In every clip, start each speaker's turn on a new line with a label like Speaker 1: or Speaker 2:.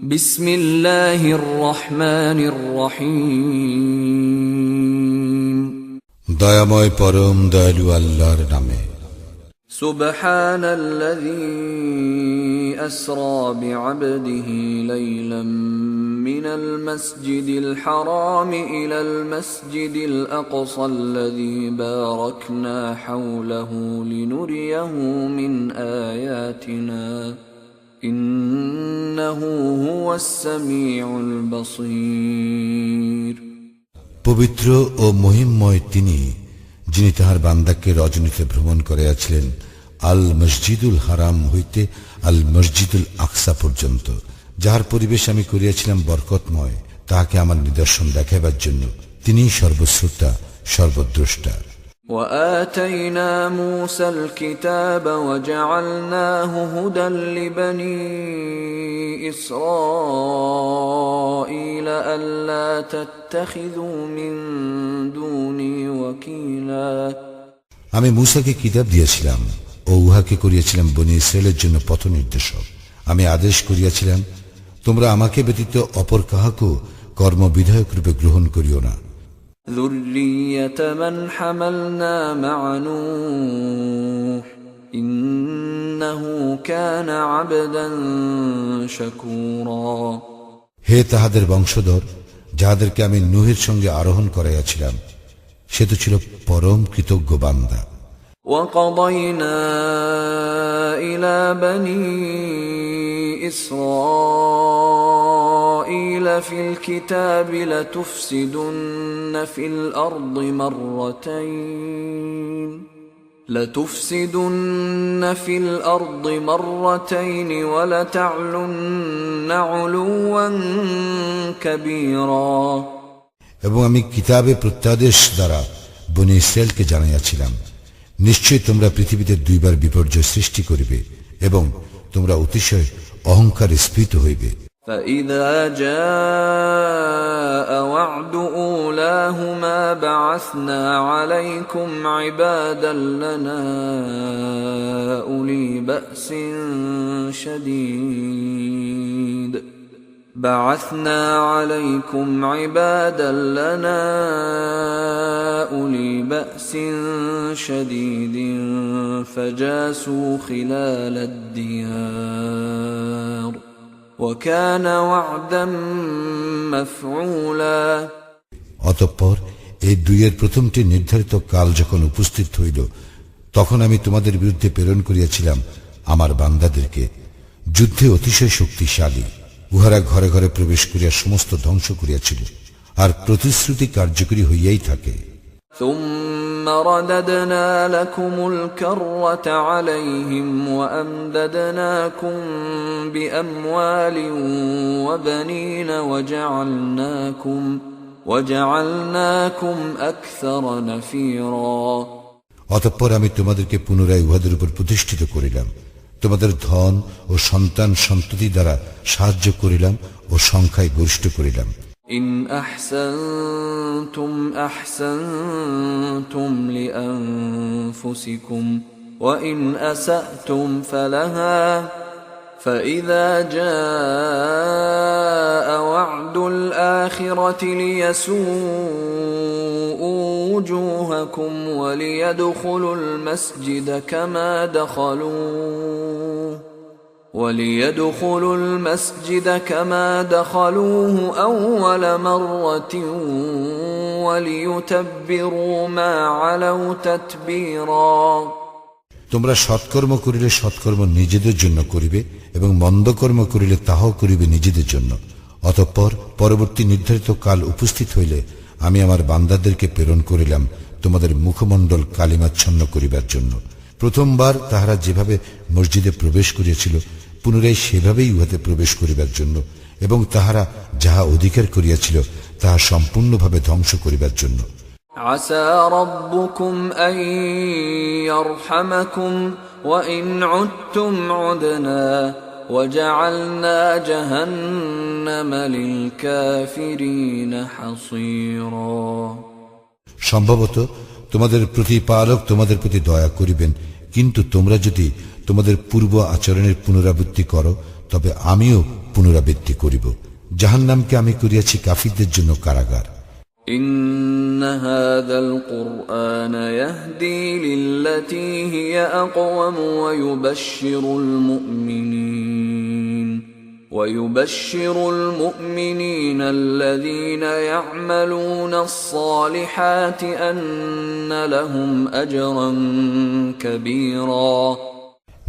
Speaker 1: বিসমিল্লাহির রহমানির রহিম।
Speaker 2: দয়াময় পরম দয়ালু আল্লাহর নামে।
Speaker 1: সুবহানাল্লাযী আসরা বিআবদিহি লাইলাম মিনাল মাসজিদিল হারাম ইলাল মাসজিদিল আকসাল্লাযী বারাকনা হাওলাহু লিনুরিয়াহু মিন আয়াতিনা ইন্নাহু হুয়াস সামিউল বাসীর।
Speaker 2: পবিত্র ও মহিমময় তিনি, যিনি তাহার বান্দাকে রজনীতে ভ্রমণ করিয়াছিলেন আল মসজিদুল হারাম হইতে আল মসজিদুল আকসা পর্যন্ত, যাহার পরিবেশ আমি করিয়াছিলাম বরকতময়, তাহাকে আমার নিদর্শন দেখাইবার জন্য। তিনি সর্বশ্রোতা, সর্বদ্রষ্টা।
Speaker 1: وآتينا موسى الكتاب وجعلناه هدى لبني إسرائيل ألا تتخذوا من دوني وكيلا।
Speaker 2: আমি মূসাকে কিতাব দিয়েছিলাম ও উহাকে করিয়াছিলাম বনী ইসরায়েলের জন্য পথ নির্দেশক। আমি আদেশ করিয়াছিলাম, তোমরা আমাকে ব্যতীত অপর কাহাকেও কর্মবিধায়ক রূপে গ্রহণ করিও না।
Speaker 1: ذُرِّيَّةَ مَنْ حَمَلْنَا مَعَ نُوحٍ إِنَّهُ كَانَ عَبْدًا شَكُورًا।
Speaker 2: হে তাহাদের বংশধর, যাহাদেরকে আমি নূহের সঙ্গে আরোহণ করাইয়াছিলাম, সে তো ছিল পরম কৃতজ্ঞ বান্দা।
Speaker 1: وَقَضَيْنَا إِلَى بَنِي إِسْرَائِيلَ فِي الْكِتَابِ لَتُفْسِدُنَّ فِي الْأَرْضِ مَرَّتَيْنِ وَلَتَعْلُنَّ عُلُوًّا كَبِيرًا।
Speaker 2: এবং আমি কিতাবে প্রত্যাদেশ দ্বারা বনী ইসরায়েলকে জানাইয়াছিলাম, নিশ্চয়ই তোমরা পৃথিবীতে দুইবার বিপর্যয় সৃষ্টি করিবে এবং তোমরা অতিশয় অহংকারে স্ফীত হইবে।
Speaker 1: فَإِذَا جَاءَ وَعْدُ أُولَاهُمَا بَعَثْنَا عَلَيْكُمْ عِبَادًا لَنَا أُولِي بَأْسٍ شَدِيدٍ فَجَاسُوا خِلَالَ الدِّيَارِ وَكَانَ وَعْدًا مَفْعُولًا।
Speaker 2: অতঃপর এই দুইয়ের প্রথমটি নির্ধারিত কাল যখন উপস্থিত হইল, তখন আমি তোমাদের বিরুদ্ধে প্রেরণ করিয়াছিলাম আমার বান্দাদেরকে, যুদ্ধে অতিশয় শক্তিশালী। উহারা ঘরে ঘরে প্রবেশ করিয়া সমস্ত ধ্বংস করিয়াছিল, আর প্রতিশ্রুতি কার্যকরী হইয়াই থাকে।
Speaker 1: ثُمَّ رَدَدْنَا لَكُمُ الْكَرَّةَ عَلَيْهِمْ وَأَمْدَدْنَاكُمْ بِأَمْوَالٍ وَبَنِينَ وَجَعَلْنَاكُمْ أَكْثَرَ نَفِيرًا।
Speaker 2: অতঃপর আমি তোমাদেরকে পুনরায় উহাদের উপর প্রতিষ্ঠিত করিলাম, তোমাদের ধন ও সন্তান সন্ততি দ্বারা সাহায্য করিলাম ও সংখ্যায় গরিষ্ঠ করিলাম।
Speaker 1: ইন আহসানতুম আহসানতুম লিআনফুসিকুম ওয়া ইন আসাতুম ফালাহা فإذا جاء وعد الآخرة ليسوءوا وجوهكم وليدخلوا المسجد كما دخلوه أول مرة وليتبروا ما علوا تتبيرا।
Speaker 2: তোমরা সৎকর্ম করিলে সৎকর্ম নিজেদের জন্য করিবে এবং মন্দ কর্ম করিলে তাহাও করিবে নিজেদের জন্য। অতঃপর পরবর্তী নির্ধারিত কাল উপস্থিত হইলে আমি আমার বান্দাদেরকে প্রেরণ করিলাম তোমাদের মুখমণ্ডল কালিমাচ্ছন্ন করিবার জন্য। প্রথমবার তাহারা যেভাবে মসজিদে প্রবেশ করিয়াছিল, পুনরায় সেভাবেই উহাতে প্রবেশ করিবার জন্য, এবং তাহারা যাহা অধিকার করিয়াছিল তাহা সম্পূর্ণভাবে ধ্বংস করিবার জন্য।
Speaker 1: عسى ربكم أن يرحمكم وإن عدتم عدنا وجعلنا جهنم للكافرين حصيرا।
Speaker 2: সম্ভবত তোমাদের প্রতিপালক তোমাদের প্রতি দয়া করিবেন, কিন্তু তোমরা যদি তোমাদের পূর্ব আচরণের পুনরাবৃত্তি করো, তবে আমিও পুনরাবৃত্তি করিব। জাহান্নামকে আমি করিয়াছি কাফিরদের জন্য কারাগার।
Speaker 1: إن هذا القرآن يهدي للتي هي أقوم ويبشر المؤمنين الذين يعملون الصالحات أن لهم أجرا كبيرا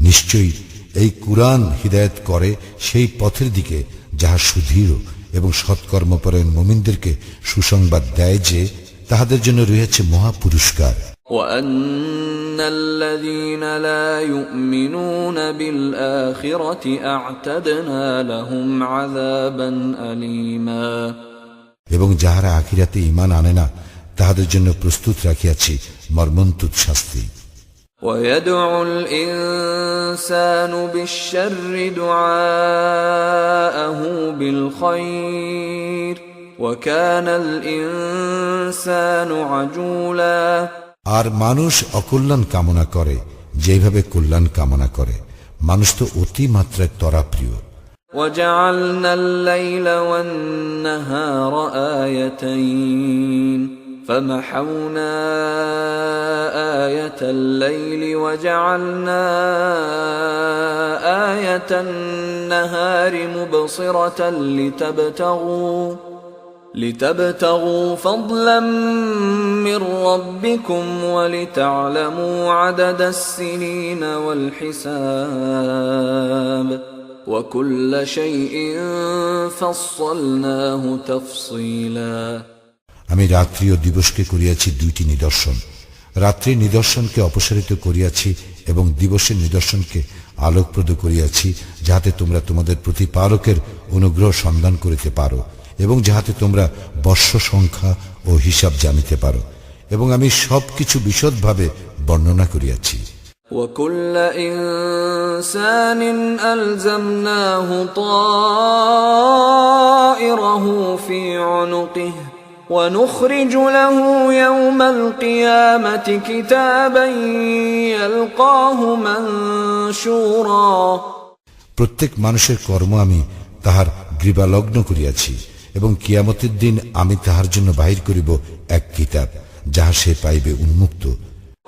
Speaker 2: নিশ্চয়ই এই কুরআন হিদায়াত করে সেই পথের দিকে যাহা সুদৃঢ় এবং সৎকর্মপরায়ণ মুমিনদেরকে সুসংবাদ দেয় যে তাহাদের জন্য রয়েছে মহা পুরস্কার।
Speaker 1: وأن الذين لا يؤمنون بالآخرة أعتدنا لهم عذابا أليما
Speaker 2: এবং যাহারা আখিরাতে ঈমান আনে না তাহাদের জন্য প্রস্তুত রাখিয়াছি মর্মন্তুদ শাস্তি।
Speaker 1: ويدعو الإنسان بالشر دعاءه بالخير وكان الإنسان عجولا
Speaker 2: আর মানুষ অকল্যাণ কামনা করে যেভাবে কল্যাণ কামনা করে, মানুষ তো অতি মাত্রায় তরাপ্রিয়।
Speaker 1: وجعلنا الليل والنهار آيتين فمحونا آية الليل وجعلنا آية النهار مبصرة لتبتغوا فضلا من ربكم ولتعلموا عدد السنين والحساب وكل شيء فصلناه تفصيلا
Speaker 2: আমি রাত্রি ও দিবসকে করিয়াছি দুইটি নিদর্শন, রাত্রির নিদর্শনকে অপসারিত করিয়াছি এবং দিবসের নিদর্শনকে আলোকপ্রদ করিয়াছি, যাহাতে তোমরা তোমাদের প্রতিপালকের অনুগ্রহ সন্ধান করিতে পারো এবং যাহাতে তোমরা বর্ষ সংখ্যা ও হিসাব জানিতে পারো, এবং আমি সবকিছু বিশদভাবে বর্ণনা করিয়াছি।
Speaker 1: وكل إنسان ألزمناه طائره في عنقه ونخرج له يوم القيامة كتابا يلقاه منشورا
Speaker 2: প্রত্যেক মানুষের কর্ম আমি তাহার গ্রীবালগ্ন করিয়াছি এবং কিয়ামতের দিন আমি তাহার জন্য বাহির করিব এক কিতাব, যাহা সে পাইবে উন্মুক্ত।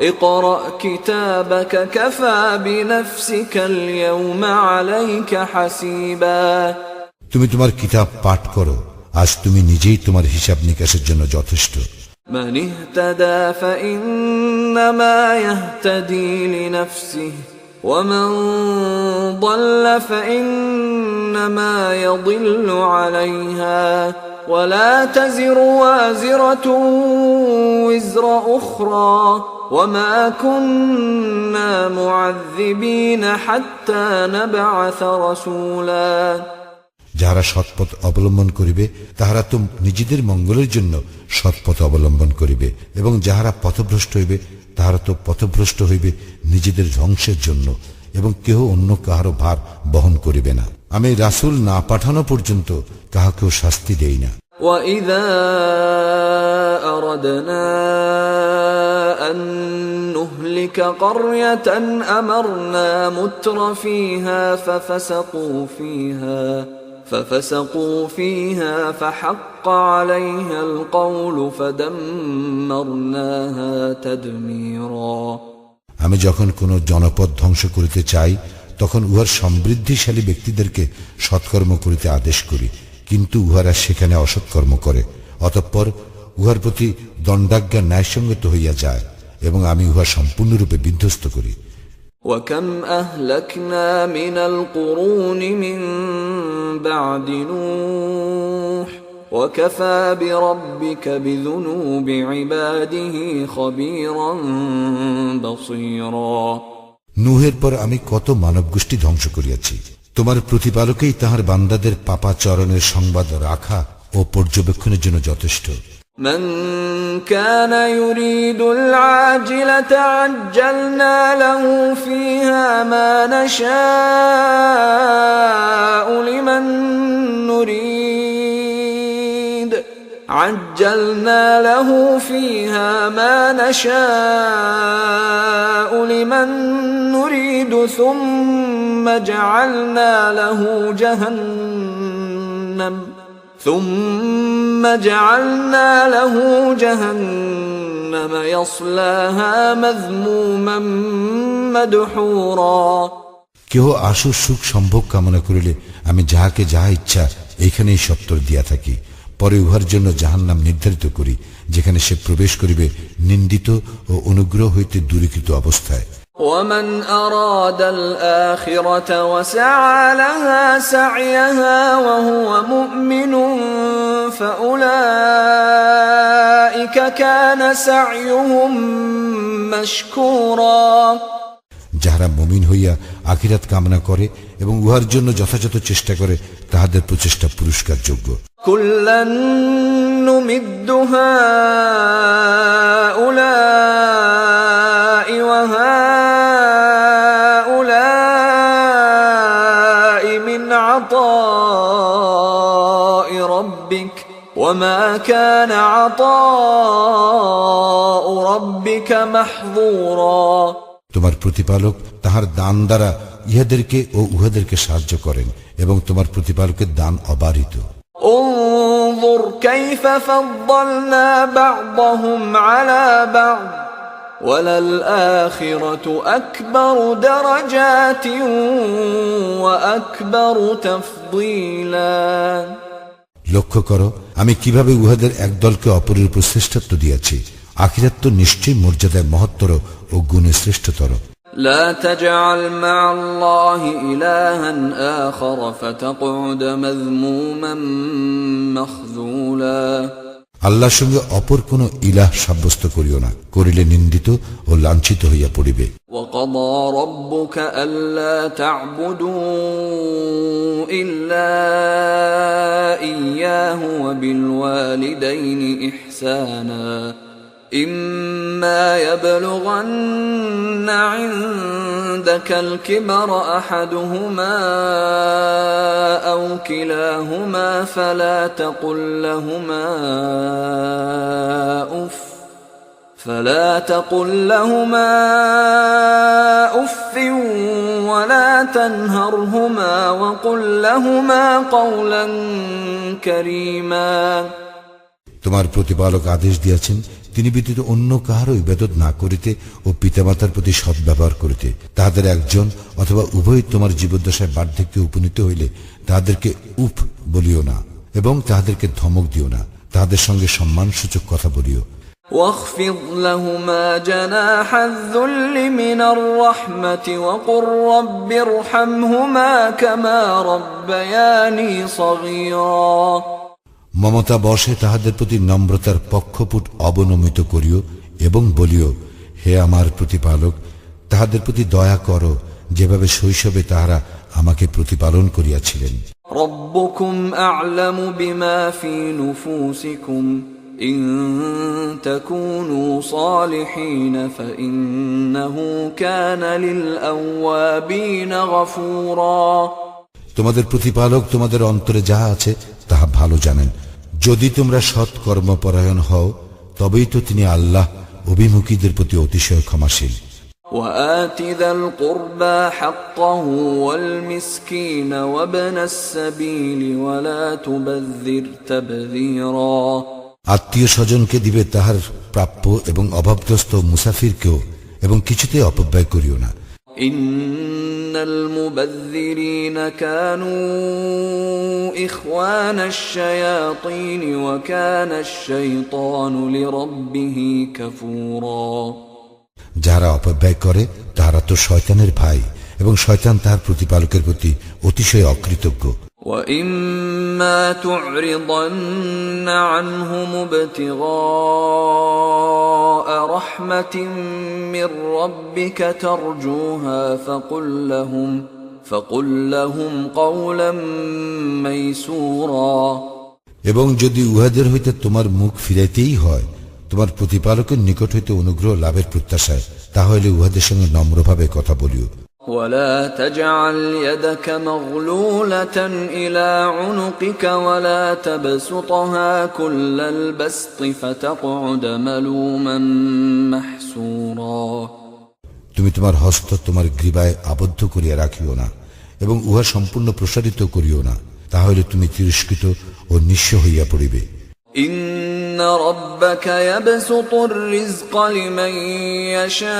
Speaker 1: اقرأ كتابك كفى بنفسك اليوم عليك حسيبا
Speaker 2: তুমি তোমার কিতাব পাঠ করো, আজ তুমি নিজেই তোমার হিসাব নিকাশের জন্য যথেষ্ট।
Speaker 1: من اهتدى فإنما يهتدي لنفسه ومن ضل فإنما يضل عليها ولا تزر وازرة وزر أخرى وما كنا معذبين حتى نبعث رسولا
Speaker 2: যাহারা সৎপথ অবলম্বন করিবে তাহারা তো নিজেদের মঙ্গলের জন্য সৎপথ অবলম্বন করিবে, এবং যাহারা পথভ্রষ্ট হইবে তাহারা তো পথভ্রষ্ট হইবে নিজেদের ধ্বংসের জন্য, এবং কেহ অন্য কাহারও ভার বহন করিবে না। আমি রাসূল না পাঠানো পর্যন্ত কাহাকেও শাস্তি দেই না।
Speaker 1: وَإِذَا أَرَدْنَا أَن نُّهْلِكَ قَرْيَةً أَمَرْنَا مُتْرَ فِيهَا فَفَسَقُوا فِيهَا فَحَقَّ عَلَيْهَا الْقَوْلُ فَدَمَّرْنَاهَا تَدْمِيرًا
Speaker 2: আমি যখন কোন জনপদ ধ্বংস করিতে চাই তখন উহার সমৃদ্ধিশালী ব্যক্তিদেরকে সৎকর্ম করিতে আদেশ করি, কিন্তু উহারা সেখানে অসৎকর্ম করে, অতঃপর উহার প্রতি দণ্ডাজ্ঞা ন্যায়সঙ্গত হইয়া যায় এবং আমি উহা সম্পূর্ণরূপে বিধ্বস্ত করি।
Speaker 1: وَكَمْ أَهْلَكْنَا مِنَ الْقُرُونِ مِنْ بَعْدِ نُوحٍ وَكَفَى بِرَبِّكَ بِذُنُوبِ عِبَادِهِ خَبِيرًا بَصِيرًا
Speaker 2: নূহের পর আমি কত মানব গোষ্ঠী ধ্বংস করিয়াছি, তোমার প্রতিপালকেই তাহার বান্দাদের পাপাচরণের সংবাদ রাখা ও পর্যবেক্ষণের জন্য যথেষ্ট।
Speaker 1: من كان يريد العاجلة عجلنا له فيها ما نشاء لمن نريد عجلنا له فيها ما نشاء لمن نريد ثم ثم جعلنا له جهنم يصلاها مذموما مدحورا
Speaker 2: কেহ আশু সুখ সম্ভোগ কামনা করিলে আমি যাহাকে যাহা ইচ্ছা এইখানেই সত্তর দিয়া থাকি, পরে উহার জন্য জাহান্নাম নির্ধারিত করি, যেখানে সে প্রবেশ করিবে নিন্দিত ও অনুগ্রহ হইতে দূরীকৃত অবস্থায়।
Speaker 1: ومن أراد الآخرة وسعى لها سعيها وهو مؤمن فأولئك كان سعيهم مشكورا
Speaker 2: যাহারা মুমিন হইয়া আখিরাত কামনা করে এবং উহার জন্য যথাযথ চেষ্টা করে, তাহাদের প্রচেষ্টা পুরস্কার যোগ্য।
Speaker 1: কুল্লান নুমিদ্দু হাউলাই ওয়া হাউলাই মিন আতাই রাব্বিক ওয়া মা কানা আতাউ রাব্বিকা মাহযুরা।
Speaker 2: তোমার প্রতিপালক তাহার দান দ্বারা ইহাদেরকে ও উহাদেরকে সাহায্য করেন এবং তোমার প্রতিপালকের দান অবারিত।
Speaker 1: انظر كيف فضلنا بعضهم على بعض وللآخرة أكبر درجات وأكبر تفضيلا।
Speaker 2: লক্ষ্য করো আমি কিভাবে উহাদের এক দলকে অপরের উপর শ্রেষ্ঠত্ব দিয়েছি। আখিরাত তো নিশ্চয়ই মর্যাদায় মহত্তর ও গুণে শ্রেষ্ঠতর।
Speaker 1: لا تجعل مع الله إلها آخر فتقعد مذموما مخذولا।
Speaker 2: আল্লাহর সঙ্গে অপর কোন ইলাহ সাব্যস্ত করিও না, করিলে নিন্দিত ও লাঞ্ছিত হইয়া পড়িবে।
Speaker 1: وقضى ربك ألا تعبدوا إلا إياه وبالوالدين إحسانا إما يبلغن عندك الكبر أحدهما أو كلاهما فلا تقل لهما أف ولا تنهرهما وقل لهما قولا كريما।
Speaker 2: তোমার প্রতিপালক আদেশ দিয়েছেন তিনি ব্যতীত অন্য কাহারও ইবাদত না করিতে ও পিতামাতার প্রতি সদ্ব্যবহার করিতে। তাহাদের একজন অথবা উভয় তোমার জীবদ্দশায় বার্ধক্যে উপনীত হইলে তাহাদেরকে উফ বলিও না এবং তাহাদেরকে ধমক দিও না, তাহাদের সঙ্গে সম্মানসূচক কথা বলিও।
Speaker 1: واخفض لهما جناح الذل من الرحمة وقل رب ارحمهما كما ربياني صغيرا।
Speaker 2: মমতা বশে তাহাদের প্রতি নম্রতার পক্ষপুট অবনমিত করিও এবং বলিও, হে আমার প্রতিপালক, তাহাদের প্রতি দয়া করো যেভাবে শৈশবে তাহারা আমাকে প্রতিপালন করিয়াছিলেন।
Speaker 1: রব্বুকুম আ'লামু বিমা ফি নুফুসিকুম ইন তাকুনু সালিহিন ফাইন্নাহু কানা লিল আওয়াবিন গফুরা।
Speaker 2: তোমাদের প্রতিপালক তোমাদের অন্তরে যাহা আছে তাহা ভালো জানেন। যদি তোমরা সৎ কর্মপরায়ণ হও তবেই তো তিনি আল্লাহ অভিমুখীদের প্রতি অতিশয় ক্ষমাশীল।
Speaker 1: وآت ذا القربى حقه والمسكين وابن السبيل ولا تبذر تبذيرا।
Speaker 2: আত্মীয় স্বজনকে দিবে তাহার প্রাপ্য এবং অভাবগ্রস্ত মুসাফিরকেও, এবং কিছুতে অপব্যয় করিও না।
Speaker 1: إن المبذرين كانوا إخوان الشياطين وكان الشيطان لربه كفورا।
Speaker 2: যারা অপব্যয় করে তারা তো শয়তানের ভাই এবং শয়তান তার প্রতিপালকের প্রতি অতিশয় অকৃতজ্ঞ।
Speaker 1: وإما تعرضن عنهم ابتغاء رحمة من ربك ترجوها فقل لهم قولا ميسورا।
Speaker 2: এবং যদি উহাদের হইতে তোমার মুখ ফিরাইতেই হয় তোমার প্রতিপালকের নিকট হইতে অনুগ্রহ লাভের প্রত্যাশায়, তাহলে উহাদের সঙ্গে নম্রভাবে কথা বলিও।
Speaker 1: ولا تجعل يدك مغلولة إلى عنقك ولا تبسطها كل البسط فتقعد ملوما محسورا।
Speaker 2: তুমি তোমার হস্ত তোমার গ্রীবায় আবদ্ধ করিয়া রাখিও না এবং উহা সম্পূর্ণ প্রসারিত করিও না, তাহলে তুমি তিরস্কৃত ও নিঃস্ব হইয়া পড়িবে।
Speaker 1: إن ربك يبسط الرزق لمن يشاء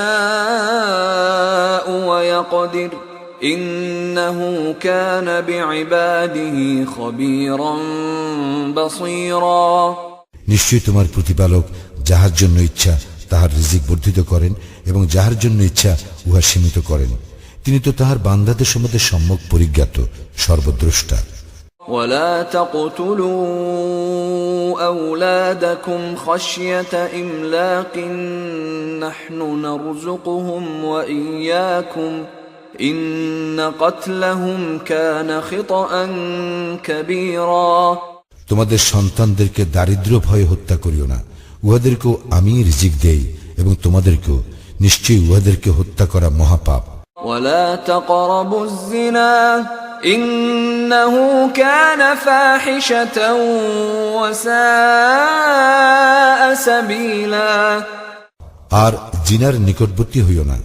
Speaker 1: ويقدر إنه كان بعباده خبيرا بصيرا।
Speaker 2: নিশ্চয়ই তোমার প্রতিপালক যাহার জন্য ইচ্ছা তাহার রিজিক বর্ধিত করেন এবং যাহার জন্য ইচ্ছা উহা সীমিত করেন। তিনি তো তাহার বান্দাদের সম্বন্ধে সম্যক পরিজ্ঞাত, সর্বদ্রষ্টা।
Speaker 1: ولا تقتلوا أولادكم خشية إملاق نحن نرزقهم وإياكم إن قتلهم كان خطأ كبيرا।
Speaker 2: তোমাদের সন্তানদেরকে দারিদ্র ভয়ে হত্যা করিও না, উহাদেরকেও আমি রিজিক দেই এবং তোমাদেরকেও, নিশ্চয়ই উহাদেরকে হত্যা করা মহাপাপ।
Speaker 1: ولا تقربوا الزنا إنه كان فاحشة وساء سبيلا।
Speaker 2: আর জিনার নিকটবর্তী হইও না,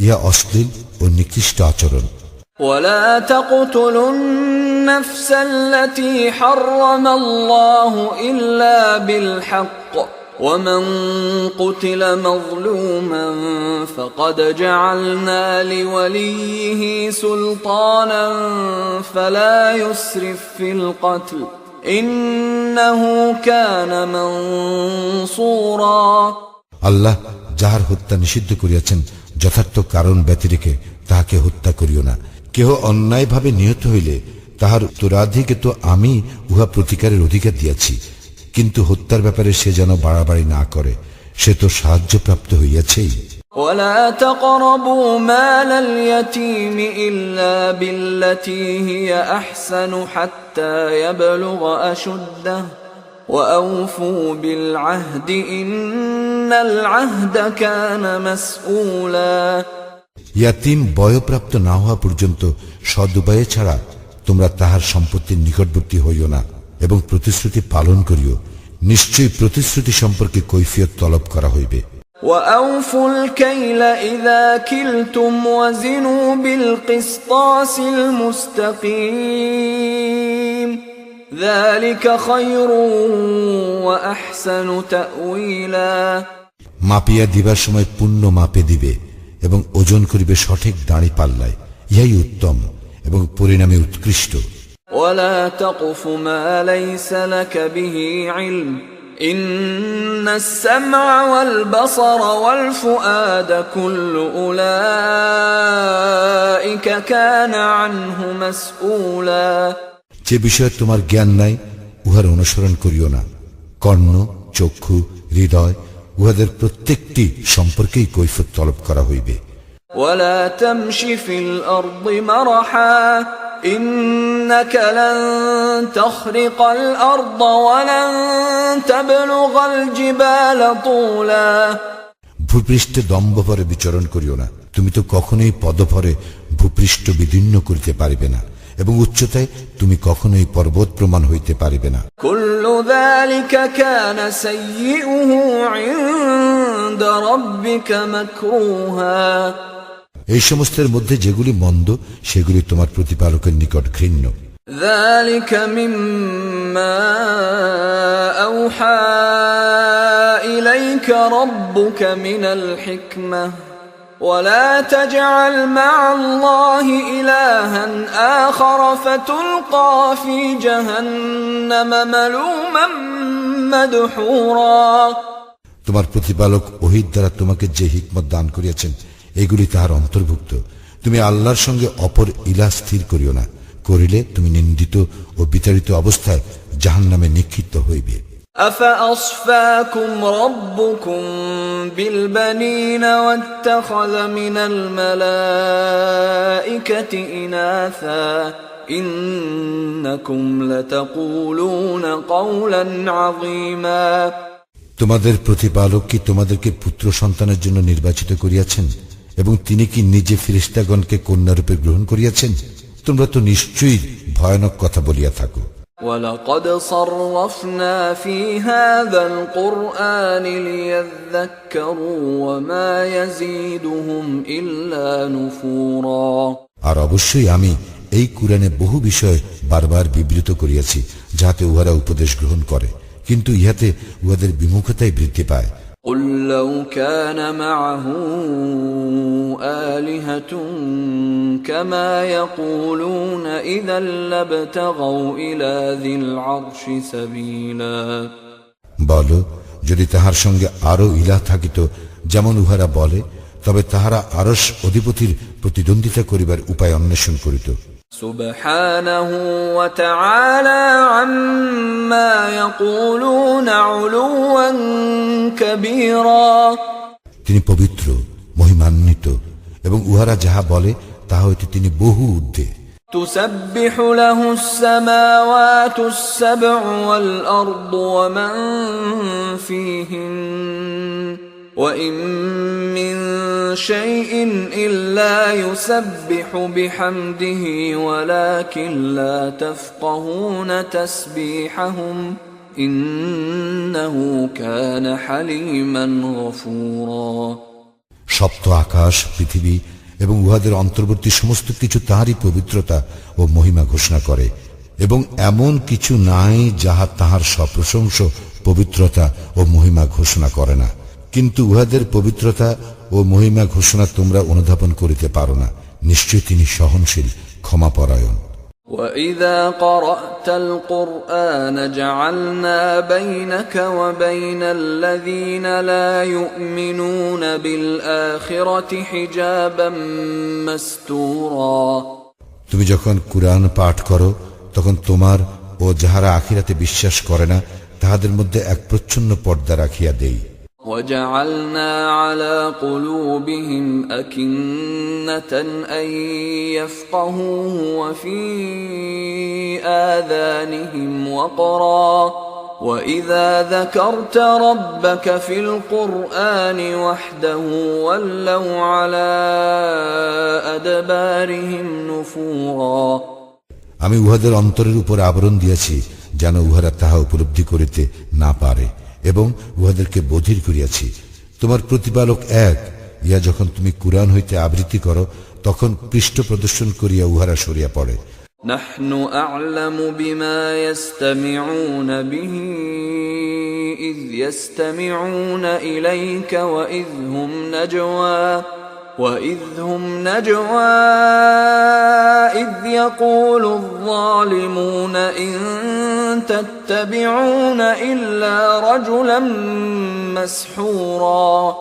Speaker 2: ইহা অশ্লীল ও নিকৃষ্ট আচরণ।
Speaker 1: ولا تقتلوا النفس التي حرم الله إلا بالحق ومن قتل مظلوما فقد جعلنا لوليه سلطانا فلا يسرف في القتل إنه كان منصورا।
Speaker 2: আল্লাহ যাহার হত্যা নিষিদ্ধ করিয়াছেন যথার্থ কারণ ব্যতিরেকে তাহাকে হত্যা করিও না। কেহ অন্যায়ভাবে নিহত হইলে তাহার উত্তরাধিকে তো আমি উহা প্রতিকারের অধিকার দিয়াছি, কিন্তু হত্যার ব্যাপারে সে যেন বাড়াবাড়ি না করে, সে তো সাহায্যপ্রাপ্ত হইয়াছেই।
Speaker 1: ولا تقربوا مال اليتيم إلا بالتي هي أحسن حتى يبلغ أشده وأوفوا بالعهد إن العهد كان مسؤولا।
Speaker 2: ইয়াতিম বয়প্রাপ্ত না হওয়া পর্যন্ত সদুপায়ে ছাড়া তোমরা তাহার সম্পত্তির নিকটবর্তী হইও না এবং প্রতিশ্রুতি পালন করিও, নিশ্চয়ই প্রতিশ্রুতি সম্পর্কে কৈফিয়ত তলব করা হইবে।
Speaker 1: وأوفوا الكيل إذا كلتم وزنوا بالقسطاس المستقيم ذلك خير وأحسن تأويلا।
Speaker 2: মাপিয়া দিবার সময় পূর্ণ মাপে দিবে এবং ওজন করিবে সঠিক দাঁড়ি পাল্লায়, ইহাই উত্তম এবং পরিণামে উৎকৃষ্ট।
Speaker 1: ولا تقف ما ليس لك به علم إن السمع والبصر والفؤاد كل أولئك كان عنه مسؤولا।
Speaker 2: যে বিষয়ে তোমার জ্ঞান নাই উহার অনুসরণ করিও না। কর্ণ, চক্ষু, হৃদয় উহাদের প্রত্যেকটি সম্পর্কেই কৈফিয়ত তলব করা হইবে।
Speaker 1: ولا تمش في الأرض مرحا إنك لن تخرق الأرض ولن تبلغ الجبال طولا।
Speaker 2: ভূপৃষ্ঠে দম্ভভরে বিচরণ করিও না, তুমি তো কখনোই পদভরে ভূপৃষ্ঠ বিদীর্ণ করিতে পারিবে না এবং উচ্চতায় তুমি কখনোই পর্বত প্রমাণ হইতে পারিবে না।
Speaker 1: كل ذلك كان سيئه عند ربك مكروها।
Speaker 2: এই সমস্তের মধ্যে যেগুলি মন্দ সেগুলি তোমার প্রতিপালকের নিকট ঘৃণ্য।
Speaker 1: ذلك مما أوحى إليك ربك من الحكمة ولا تجعل مع الله إلها آخر فتلقى في جهنم ملوما مدحورا।
Speaker 2: তোমার প্রতিপালক ওহীর দ্বারা তোমাকে যে হিকমত দান করিয়াছেন এগুলি তাহার অন্তর্ভুক্ত। তুমি আল্লাহর সঙ্গে অপর ইলাহ স্থির করিও না, করিলে তুমি নিন্দিত ও বিতাড়িত অবস্থায় জাহান্নামে নিক্ষিপ্ত হইবে।
Speaker 1: أفأصفاكم ربكم بالبنين واتخذ من الملائكة إناثا إنكم لتقولون قولا عظيما।
Speaker 2: তোমাদের প্রতিপালক কি তোমাদেরকে পুত্র সন্তানের জন্য নির্বাচিত করিয়াছেন এবং তিনি কি নিজে ফেরেশতাগণকে কন্যারূপে গ্রহণ করিয়াছেন? তোমরা তো নিশ্চয়ই ভয়ানক কথা বলিয়া থাকো।
Speaker 1: وَلَقَدْ صَرَّفْنَا فِي هَذَا الْقُرْآنِ لِيَذَّكَّرُوا وَمَا يَزِيدُهُمْ إِلَّا نُفُورًا।
Speaker 2: আর অবশ্যই আমি এই কুরআনে বহু বিষয় বারবার বিবৃত করিয়াছি, যাহাতে উহারা উপদেশ গ্রহণ করে, কিন্তু ইহাতে উহাদের বিমুখতাই বৃদ্ধি পায়।
Speaker 1: قل لو كان معه آلهة كما يقولون إذا لابتغوا إلى ذي العرش سبيلا।
Speaker 2: বল, যদি তাহার সঙ্গে আরো ইলাহ থাকিত যেমন উহারা বলে, তবে তাহারা আরশ অধিপতির প্রতিদ্বন্দ্বিতা করিবার উপায় অন্বেষণ করিত।
Speaker 1: সুবহানাহু ওয়া তাআলা আম্মা ইয়াকুলুন উলুওয়ান কাবীরা।
Speaker 2: তিনি পবিত্র, মহিমান্বিত, এবং উহারা যাহা বলে তাহা হইতে তিনি বহু ঊর্ধ্বে।
Speaker 1: তুসাব্বিহু লাহুস সামাওয়াতুস সাব'উ ওয়াল আরদু ওয়া মান ফীহিন وَإِن مِّن شَيْءٍ إِلَّا يُسَبِّحُ بِحَمْدِهِ وَلَكِن لَّا تَفْقَهُونَ تَسْبِيحَهُمْ إِنَّهُ كَانَ حَلِيمًا غَفُورًا।
Speaker 2: সপ্ত আকাশ, পৃথিবী এবং উহাদের অন্তর্বর্তী সমস্ত কিছু তাহারই পবিত্রতা ও মহিমা ঘোষণা করে, এবং এমন কিছু নাই যাহা তাহার সপ্রশংস পবিত্রতা ও মহিমা ঘোষণা করে না। কিন্তু উহাদের পবিত্রতা ও মহিমা ঘোষণা তোমরা অনুধাবন করিতে পারো না। নিশ্চয় তিনি সহনশীল, ক্ষমাপরায়ণ।
Speaker 1: وَإِذَا قَرَأْتَ الْقُرْآنَ جَعَلْنَا بَيْنَكَ وَبَيْنَ الَّذِينَ لَا يُؤْمِنُونَ بِالْآخِرَةِ حِجَابًا مَسْتُورًا।
Speaker 2: তুমি যখন কুরআন পাঠ করো, তখন তোমার ও যাহারা আখিরাতে বিশ্বাস করে না তাহাদের মধ্যে এক প্রচ্ছন্ন পর্দা রাখিয়া দেই।
Speaker 1: وَجَعَلْنَا عَلَى قُلُوبِهِمْ أَكِنَّةً أَن يَفْقَهُوهُ وَفِي آذَانِهِمْ وَقْرًا وَإِذَا ذَكَرْتَ رَبَّكَ فِي الْقُرْآنِ وَحْدَهُ وَلَّوْا عَلَى أَدْبَارِهِمْ نُفُورًا।
Speaker 2: আমি উহাদের অন্তরের উপর আবরণ দিয়াছি, যেন উহারা তাহা উপলব্ধি করিতে না পারে, এবং উহাদেরকে বধির করিয়াছি। তোমার প্রতিপালক এক। ইয়া যখন তুমি কুরআন হইতে আবৃত্তি করো, তখন পৃষ্ঠ প্রদর্শন করিয়া উহারা সরিয়া পড়ে।
Speaker 1: নাহনু আ'লামু বিমা ইস্তামিউনা বিহি ইয ইস্তামিউনা ইলাইকা وإذ هم نجوى إذ يقول الظالمون إن تتبعون إلا رجلا مسحورا।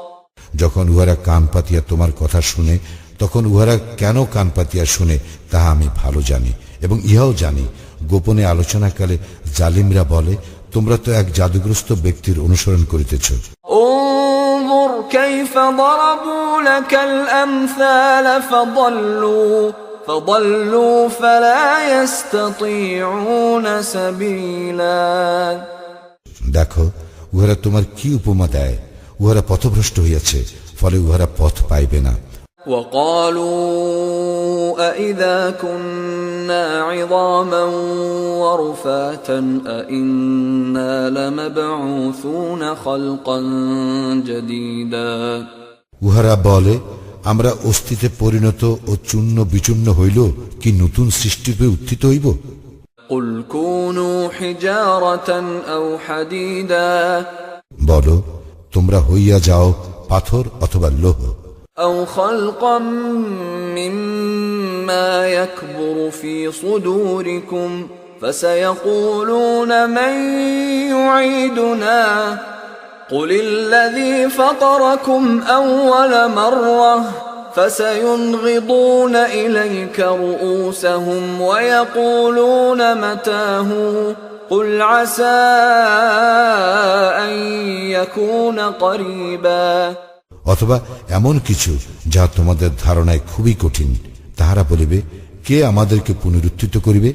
Speaker 2: যখন উহারা কান পাতিয়া তোমার কথা শুনে, তখন উহারা কেন কান পাতিয়া শুনে তাহা আমি ভালো জানি, এবং ইহাও জানি গোপনে আলোচনাকালে জালিমরা বলে, তোমরা তো এক জাদুগ্রস্ত ব্যক্তির অনুসরণ করিতেছ।
Speaker 1: كيف ضربوا لك الأمثال فضلوا فلا يستطيعون سبيلا।
Speaker 2: দেখো উহারা তোমার কি উপমা দেয়, উহারা পথভ্রষ্ট হইয়াছে, ফলে উহারা পথ পাইবে না।
Speaker 1: وقالوا أإذا كنا عظاما ورفاتا أإنا لمبعوثون خلقا جديدا।
Speaker 2: উহারা বলে, আমরা অস্থিতে পরিণত ও চূর্ণ বিচূর্ণ হইল কি নতুন সৃষ্টিরূপে উত্থিত হইব?
Speaker 1: قل كونوا حجارة أو حديدا।
Speaker 2: বলো, তোমরা হইয়া যাও পাথর অথবা লোহ।
Speaker 1: أو خلقا مما يكبر في صدوركم فسيقولون من يعيدنا قل الذي فطركم أول مرة فسينغضون إليك رؤوسهم ويقولون متاه قل عسى أن يكون قريبا।
Speaker 2: অথবা এমন কিছু যা তোমাদের ধারণায় খুবই কঠিন, তাহারা বলিবে, কে আমাদেরকে পুনরুত্থিত করিবে?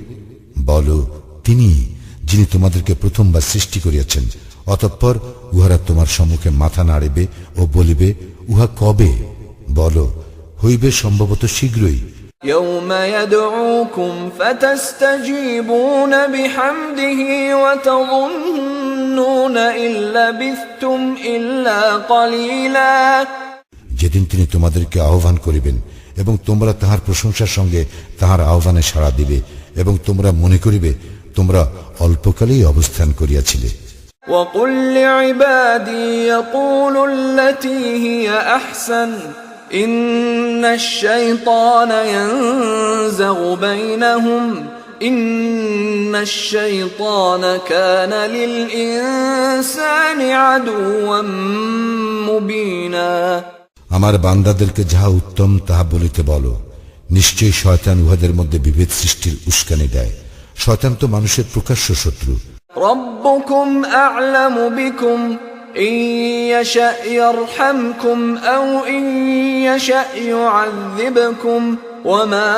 Speaker 2: বলো, তিনি, যিনি তোমাদেরকে প্রথমবার সৃষ্টি করিয়াছেন। অতঃপর উহারা তোমার সম্মুখে মাথা নাড়িবে ও বলিবে, উহা কবে? বলো, হইবে সম্ভবত শীঘ্রই।
Speaker 1: يوم يدعوكم فتستجيبون بحمده وتظنون إن لبثتم إلا قليلا।
Speaker 2: যেদিন তিনি তোমাদেরকে আহ্বান করিবেন এবং তোমরা তাহার প্রশংসার সঙ্গে তাহার আহ্বানে সাড়া দিবে এবং তোমরা মনে করিবে তোমরা অল্পকালেই অবস্থান করিয়াছিলে।
Speaker 1: وقل لعبادي يقولوا التي هي أحسن إن الشيطان ينزغ بينهم إن الشيطان كان للإنسان عدوا مبينا
Speaker 2: আমার বান্দাদেরকে যাহা উত্তম তাহা বলিতে বলো, নিশ্চয়ই শয়তান উহাদের মধ্যে বিভেদ সৃষ্টির উস্কানি দেয়। শয়তান তো মানুষের প্রকাশ্য শত্রু।
Speaker 1: ربكم أعلم بكم إن يشأ يرحمكم أو إن يشأ يعذبكم وما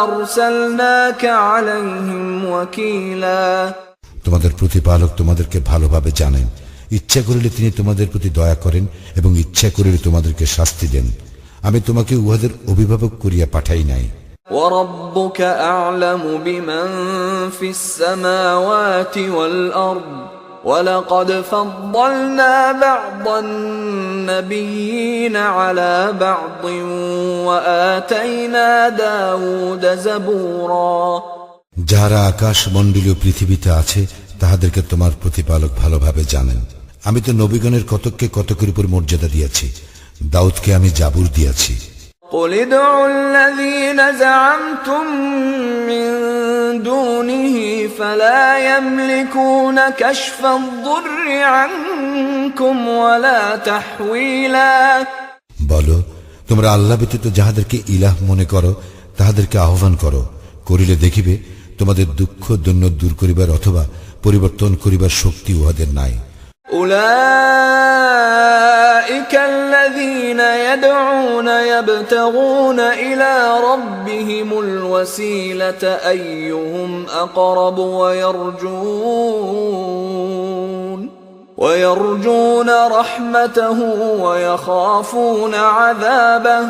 Speaker 1: أرسلناك عليهم وكيلا
Speaker 2: তোমাদের প্রতিপালক তোমাদেরকে ভালোভাবে জানেন। ইচ্ছা করিলে তিনি তোমাদের প্রতি দয়া করেন এবং ইচ্ছা করিলে তোমাদেরকে শাস্তি দেন। আমি তোমাকে উহাদের অভিভাবক করিয়া পাঠাই নাই।
Speaker 1: وَرَبُّكَ أَعْلَمُ بِمَنْ فِي السَّمَاوَاتِ وَالْأَرْضِ وَلَقَدْ فَضَّلْنَا بَعْضَ النَّبِيِّينَ عَلَى بَعْضٍ وَآتَيْنَا دَاوُودَ زَبُورًا
Speaker 2: যাহারা আকাশ মণ্ডলীয় পৃথিবীতে আছে তাহাদেরকে তোমার প্রতিপালক ভালোভাবে জানেন। আমি তো নবীগণের কতককে কতকের উপর মর্যাদা দিয়াছি, দাউদকে আমি জাবুর দিয়াছি।
Speaker 1: قُلِ ادْعُوا الَّذِينَ زَعَمْتُم مِّن دُونِهِ فَلَا يَمْلِكُونَ كَشْفَ الضُّرِّ عَنكُمْ وَلَا تَحْوِيلًا
Speaker 2: বলো, তোমরা আল্লাহ ব্যতীত যাহাদেরকে ইলাহ মনে করো তাহাদেরকে আহ্বান করো, করিলে দেখিবে তোমাদের দুঃখ দৈন্য দূর করিবার অথবা পরিবর্তন করিবার শক্তি উহাদের নাই।
Speaker 1: أولئك الذين يدعون يبتغون إلى ربهم الوسيلة أيهم أقرب ويرجون رحمته ويخافون عذابه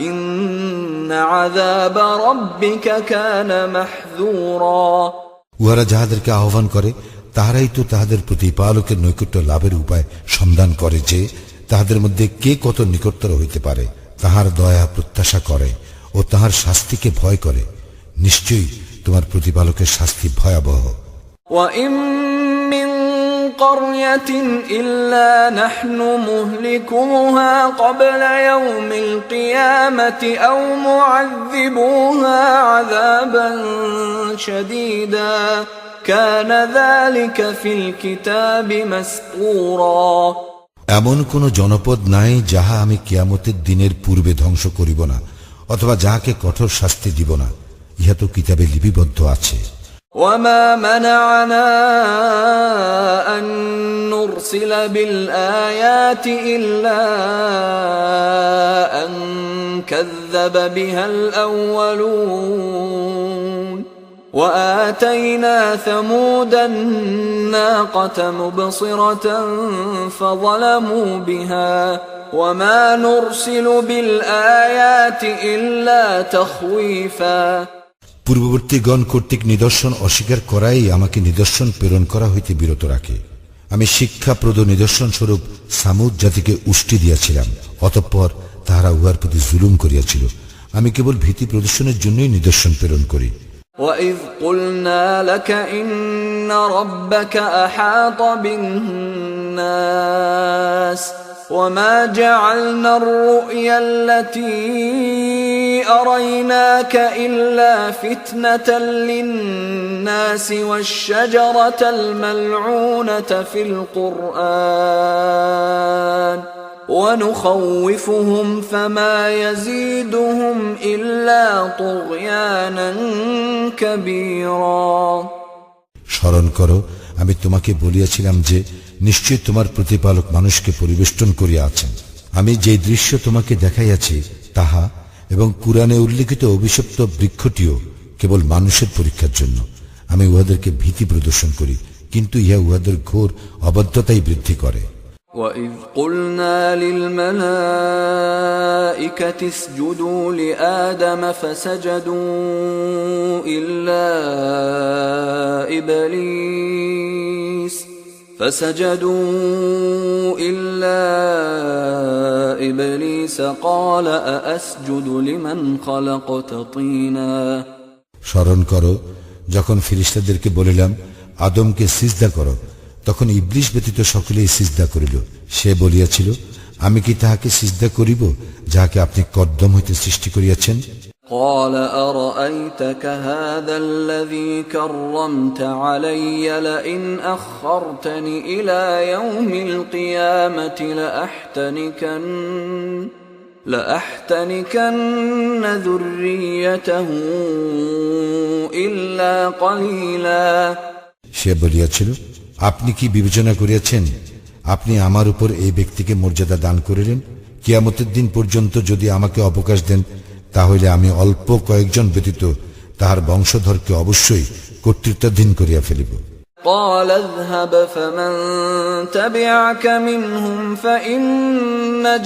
Speaker 1: إن عذاب ربك كان محذورا
Speaker 2: উহারা যাহাদেরকে আহ্বান করে তাহারাই তো তাহাদের প্রতিপালকের নৈকট্য লাভের উপায় সন্ধান করে যে তাহাদের মধ্যে কে কত নিকটতর হইতে পারে, তাহার দয়া প্রত্যাশা করে ও তাহার শাস্তিকে ভয় করে। নিশ্চয়ই তোমার প্রতিপালকের শাস্তি ভয়াবহ।
Speaker 1: وَإِن مِّن قَرْيَةٍ إِلَّا نَحْنُ مُهْلِكُوهَا قَبْلَ يَوْمِ الْقِيَامَةِ أَوْ مُعَذِّبُوهَا عَذَابًا شَدِيدًا كَانَ ذَلِكَ فِي الْكِتَابِ مَسْطُورًا
Speaker 2: এমন কোন জনপদ নাই যাহা আমি কিয়ামতের দিনের পূর্বে ধ্বংস করিব না অথবা যাহাকে কঠোর শাস্তি দিব না, ইহা তো কিতাবে লিপিবদ্ধ আছে।
Speaker 1: وَمَا مَنَعَنَا أَن نُّرْسِلَ بِالْآيَاتِ إِلَّا أَن كَذَّبَ بِهَا الْأَوَّلُونَ وَآتَيْنَا ثَمُودَ النَّاقَةَ مُبْصِرَةً فَظَلَمُوا بِهَا وَمَا نُرْسِلُ بِالْآيَاتِ إِلَّا تَخْوِيفًا
Speaker 2: পূর্ববর্তীগণ কর্তৃক নিদর্শন অস্বীকার করাই আমাকে নিদর্শন প্রেরণ করা হইতে বিরত রাখে। আমি শিক্ষাপ্রদ নিদর্শন স্বরূপ সামুদ জাতিকে উষ্টি দিয়াছিলাম, অতঃপর তাহারা উহার প্রতি জুলুম করিয়াছিল। আমি কেবল ভীতি প্রদর্শনের জন্যই নিদর্শন প্রেরণ করি।
Speaker 1: وَإِذْ قُلْنَا لَكَ إِنَّ رَبَّكَ أَحَاطَ بِالنَّاسِ وَمَا جَعَلْنَا الرُّؤْيَا الَّتِي أَرَيْنَاكَ إِلَّا فِتْنَةً لِلنَّاسِ وَالشَّجَرَةَ الْمَلْعُونَةَ فِي الْقُرْآنِ وَنُخَوِّفُهُمْ فَمَا يَزِيدُهُمْ إِلَّا طُغْيَانًا كَبِيرًا
Speaker 2: স্মরণ করো, আমি তোমাকে বলিয়াছিলাম যে নিশ্চয় তোমার প্রতিপালক মানুষকে পরিবেষ্টন করিয়া আছেন। আমি যে দৃশ্য তোমাকে দেখাইয়াছি তাহা এবং কুরআনে উল্লিখিত অভিশপ্ত বৃক্ষটিও কেবল মানুষের পরীক্ষার জন্য। আমি উহাদেরকে ভীতি প্রদর্শন করি, কিন্তু ইহা উহাদের ঘোর অবাধ্যতাই বৃদ্ধি করে।
Speaker 1: وَإِذْ قُلْنَا لِلْمَلَائِكَةِ اسْجُدُوا لِآدَمَ فَسَجَدُوا إِلَّا فسجدوا إلا إبليس قال أأسجد لمن خلقت طينا
Speaker 2: স্মরণ করো যখন ফেরেশতাদেরকে বলিলাম আদমকে সিজদা করো, তখন ইবলিস ব্যতীত সকলেই সিজদা করিল। সে বলিয়াছিল, আমি কি তাহাকে সিজদা করিব যাহাকে আপনি কদ্দম হইতে সৃষ্টি করিয়াছেন?
Speaker 1: قال أرأيتك هذا الذي كرمت علي لئن أخرتني إلى يوم القيامة لأحتنكن ذريته إلا قليلا
Speaker 2: সে বলিয়াছিল, আপনি কি বিবেচনা করিয়াছেন আপনি আমার উপর এই ব্যক্তিকে মর্যাদা দান করিলেন? কিয়ামতের দিন পর্যন্ত যদি আমাকে অবকাশ দেন, তাহলে আমি অল্প কয়েকজন ব্যতীত তাহার বংশধরকে অবশ্যই কর্তৃত্বাধীন করিয়া ফেলিব।
Speaker 1: قال اذهب فمن تبعك منهم فإن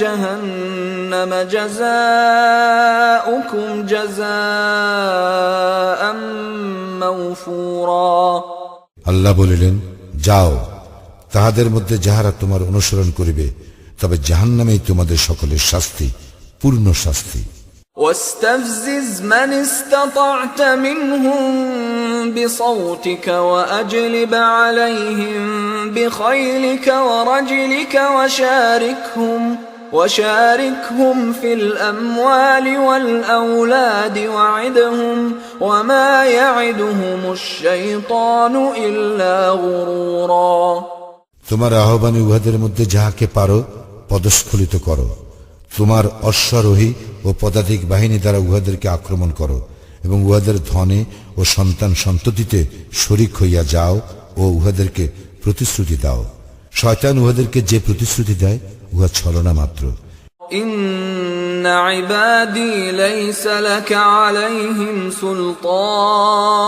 Speaker 1: جهنم جزاؤكم جزاء موفورا
Speaker 2: আল্লাহ বলিলেন, যাও, তাহাদের মধ্যে যাহারা তোমার অনুসরণ করিবে, তবে জাহান্নামেই তোমাদের সকলের শাস্তি, পূর্ণ শাস্তি।
Speaker 1: واستفزز من استطعت منهم بصوتك وأجلب عليهم بخيلك ورجلك وشاركهم في الأموال والأولاد وعدهم وما يعدهم الشيطان إلا غرورا
Speaker 2: তোমার আহ্বানে উহাদের মধ্যে যাহাকে পারো পদস্খলিত করো, তোমার অশ্বারোহী ও পদাতিক বাহিনী দ্বারা উহাদেরকে আক্রমণ করো এবং উহাদের ধনে ও সন্তান সন্ততিতে শরিক হইয়া যাও ও উহাদেরকে প্রতিশ্রুতি দাও। শয়তান উহাদেরকে যে প্রতিশ্রুতি দেয় উহা ছলনা মাত্র।
Speaker 1: ইন্না ইবাদি লাইসা লাকা আলাইহিম সুলতান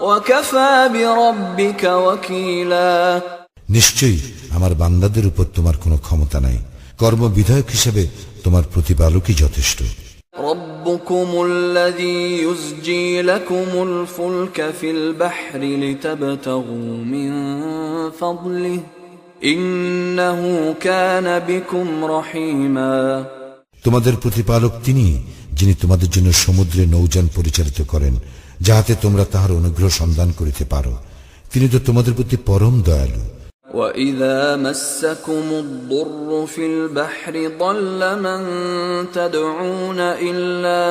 Speaker 1: ওয়া কাফা বিরাব্বিকা ওয়াকিলা
Speaker 2: নিশ্চয়ই আমার বান্দাদের উপর তোমার কোনো ক্ষমতা নাই, কর্মবিধায়ক হিসেবে তোমার প্রতিপালকই যথেষ্ট।
Speaker 1: রব্বুকুমুল্লাযী ইউসজি লাকুমুল ফুলকা ফিল বাহরি লিতাবতাগু মিন ফাদলিহি ইন্নাহু কানা বিকুম রহিমা
Speaker 2: তোমাদের প্রতিপালক তিনি, যিনি তোমাদের জন্য সমুদ্রে নৌযান পরিচালিত করেন, যাহাতে তোমরা তাহার অনুগ্রহ সন্ধান করিতে পারো। তিনি তো তোমাদের প্রতি পরম দয়ালু।
Speaker 1: وَإِذَا مَسَّكُمُ الضُّرُّ فِي الْبَحْرِ ضَلَّ مَن تَدْعُونَ إِلَّا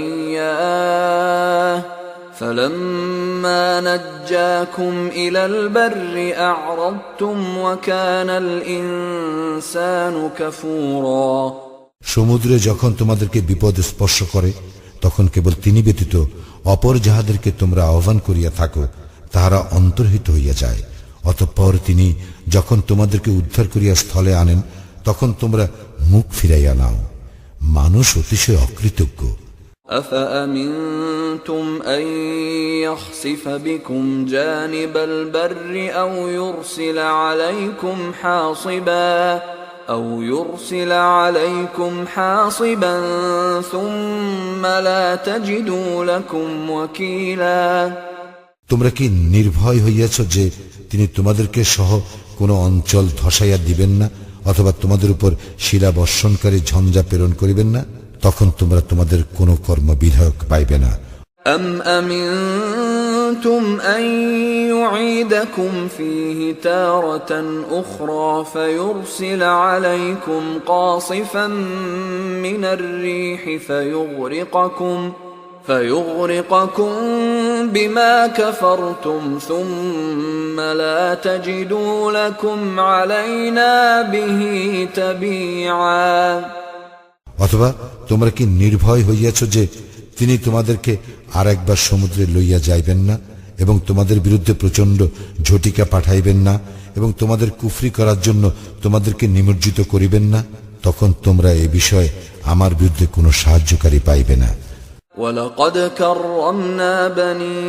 Speaker 1: إِيَّاهُ فَلَمَّا نَجَّاكُمْ إِلَى الْبَرِّ أَعْرَضْتُمْ وَكَانَ الْإِنسَانُ كَفُورًا
Speaker 2: সমুদ্রে যখন তোমাদেরকে বিপদ স্পর্শ করে, তখন কেবল তিনি ব্যতীত অপর যাহাদেরকে তোমরা আহ্বান করিয়া থাকো তাহারা অন্তর্হিত হইয়া যায়। অতঃপর তিনি যখন তোমাদেরকে উদ্ধার করিয়া স্থলে আনেন, তখন তোমরা মুখ ফিরাইয়া নাও। মানুষ অতিশয় অকৃতজ্ঞ।
Speaker 1: أَفَأَمِنْتُمْ أَنْ يَخْسِفَ بِكُمْ جَانِبَ الْبَرِّ أَوْ يُرْسِلَ عَلَيْكُمْ حَاصِبًا ثُمَّ لَا تَجِدُوا لَكُمْ وَكِيلًا
Speaker 2: তোমরা কি নির্ভয় হইয়াছ যে তিনি তোমাদেরকে সহ কোন অঞ্চল ধসাইয়া দিবেন না, অথবা তোমাদের উপর শিলা বর্ষণকারী ঝঞ্ঝা প্রেরণ করিবেন না? তখন তোমরা তোমাদের কোন কর্মবিধায়ক পাইবে না।
Speaker 1: أَمْ أَمِنْتُمْ أَنْ يُعِيدَكُمْ فِيهِ تَارَةً أُخْرَى فَيُرْسِلَ عَلَيْكُمْ قَاصِفًا مِنَ الرِّيحِ فيغرقكم بما كفرتم ثم لا تجدوا لكم علينا به تبيعا
Speaker 2: অথবা তোমরা কি নির্ভয় হইয়াছ যে তিনি তোমাদেরকে আরেকবার সমুদ্রে লইয়া যাইবেন না এবং তোমাদের বিরুদ্ধে প্রচন্ড ঝটিকা পাঠাইবেন না এবং তোমাদের কুফরি করার জন্য তোমাদেরকে নিমজ্জিত করিবেন না? তখন তোমরা এই বিষয়ে আমার বিরুদ্ধে কোনো সাহায্যকারী পাইবে না।
Speaker 1: وَلَقَدْ كَرَّمْنَا بَنِي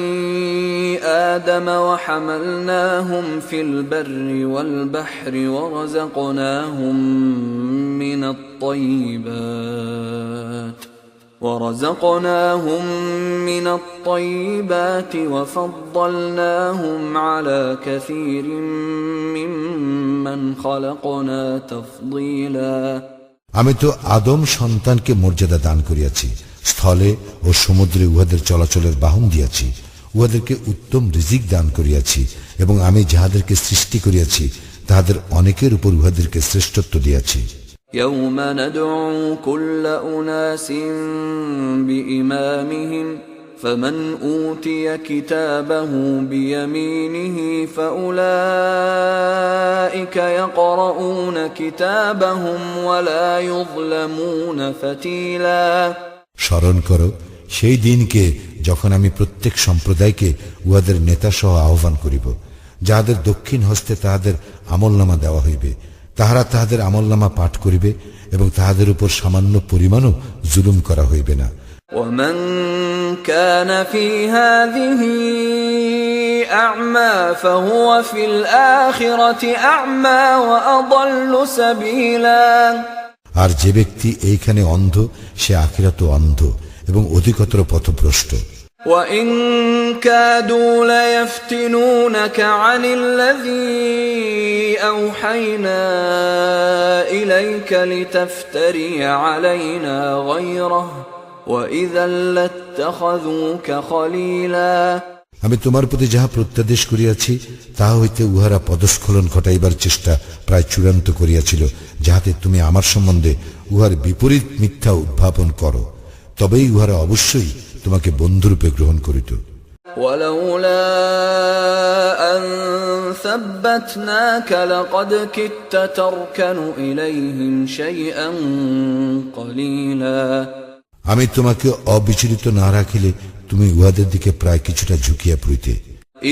Speaker 1: آدَمَ وَحَمَلْنَاهُمْ فِي الْبَرِّ وَالْبَحْرِ وَرَزَقْنَاهُمْ مِنَ الطَّيِّبَاتِ ورزقناهم من الطيبات وفضلناهم على كثير ممن خلقنا تفضيلا
Speaker 2: আমি তো আদম সন্তানকে মর্যাদা দান করিয়াছি, স্থলে ও সমুদ্রে উহাদের চলাচলের বাহন দিয়াছি, উহাদেরকে উত্তম রিজিক দান করিয়াছি, এবং আমি যাহাদেরকে সৃষ্টি করিয়াছি তাহাদের অনেকের উপর উহাদেরকে শ্রেষ্ঠত্ব দিয়াছি।
Speaker 1: يوم ندعو كل أناس بإمامهم فمن أوتي كتابه بيمينه فأولئك يقرؤون كتابهم ولا يظلمون فتيلا
Speaker 2: স্মরণ করো সেই দিনকে যখন আমি প্রত্যেক সম্প্রদায়কে উহাদের নেতা সহ আহ্বান করিব, যাহাদের দক্ষিণ হস্তে তাহাদের আমলনামা দেওয়া হইবে, তাহারা তাহাদের আমলনামা পাঠ করিবে এবং তাহাদের উপর সামান্য পরিমাণও জুলুম করা হইবে না।
Speaker 1: ومن كان في هذه أعمى فهو في الآخرة أعمى وأضل سبيلا
Speaker 2: আর যে ব্যক্তি এইখানে অন্ধ সে আখিরাতেও অন্ধ এবং অধিকতর পথভ্রষ্ট।
Speaker 1: وإن كادوا ليفتنونك عن الذي أوحينا إليك لتفتري علينا غيره وإذا لاتخذوك خليلا
Speaker 2: আমি তোমার প্রতি যাহা প্রত্যাদেশ করিয়াছি তাহা হইতে উহারা পদস্খলন ঘটাইবার চেষ্টা প্রায় চূড়ান্ত করিয়াছিল, যাহাতে তুমি আমার সম্বন্ধে উহার বিপরীত মিথ্যা উদ্ভাবন করো, তবেই উহারা অবশ্যই তোমাকে বন্ধুরূপে গ্রহণ করিত।
Speaker 1: ولولا أن ثبتناك لقد كدت تركن إليهم شيئا قليلا
Speaker 2: আমি তোমাকে অবিচলিত না রাখিলে তুমি উহাদের দিকে প্রায় কিছুটা ঝুঁকিয়া পড়িতে।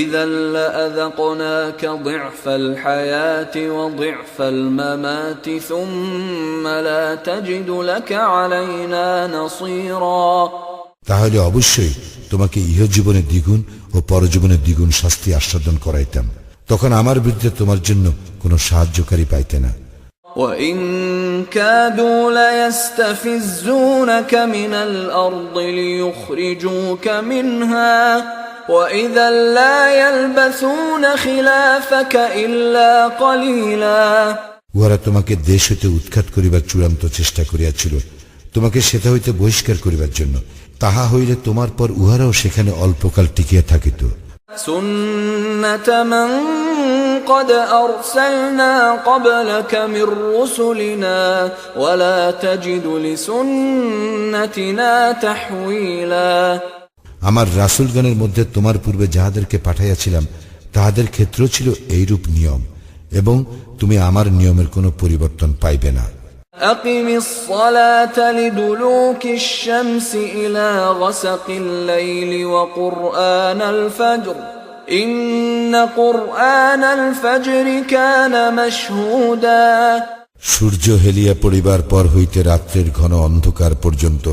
Speaker 1: إذا لأذقناك ضعف الحياة وضعف الممات ثم لا تجد لك علينا نصيرا
Speaker 2: তাহলে অবশ্যই তোমাকে ইহজীবনে দ্বিগুণ ও পরজীবনে দ্বিগুণ শাস্তি আস্বাদন করাইতাম, তখন আমার বিরুদ্ধে তোমার জন্য কোনো সাহায্যকারী পাইতে না।
Speaker 1: وإن كادوا ليستفزونك من الأرض ليخرجوك منها وإذا لا يلبثون خلافك إلا قليلا
Speaker 2: উহারা তোমাকে দেশ হইতে উৎখাত করিবার চূড়ান্ত চেষ্টা করিয়াছিল, তোমাকে সেটা হইতে বহিষ্কার করিবার জন্য, তাহা হইলে তোমার পর উহারাও সেখানে অল্পকাল টিকিয়া থাকিত।
Speaker 1: سنة من قد أرسلنا قبلك من رسلنا ولا تجد لسنتنا تحويلا
Speaker 2: আমার রাসূলগণের মধ্যে তোমার পূর্বে যাহাদেরকে পাঠাইয়াছিলাম তাহাদের ক্ষেত্র ছিল এইরূপ নিয়ম, এবং তুমি আমার নিয়মের কোনো পরিবর্তন পাইবে না।
Speaker 1: أقم الصلاة لدلوك الشمس إلى غسق الليل وقرآن الفجر إن قرآن الفجر كان مشهودا
Speaker 2: সূর্য হেলিয়া পড়িবার পর হইতে রাত্রের ঘন অন্ধকার পর্যন্ত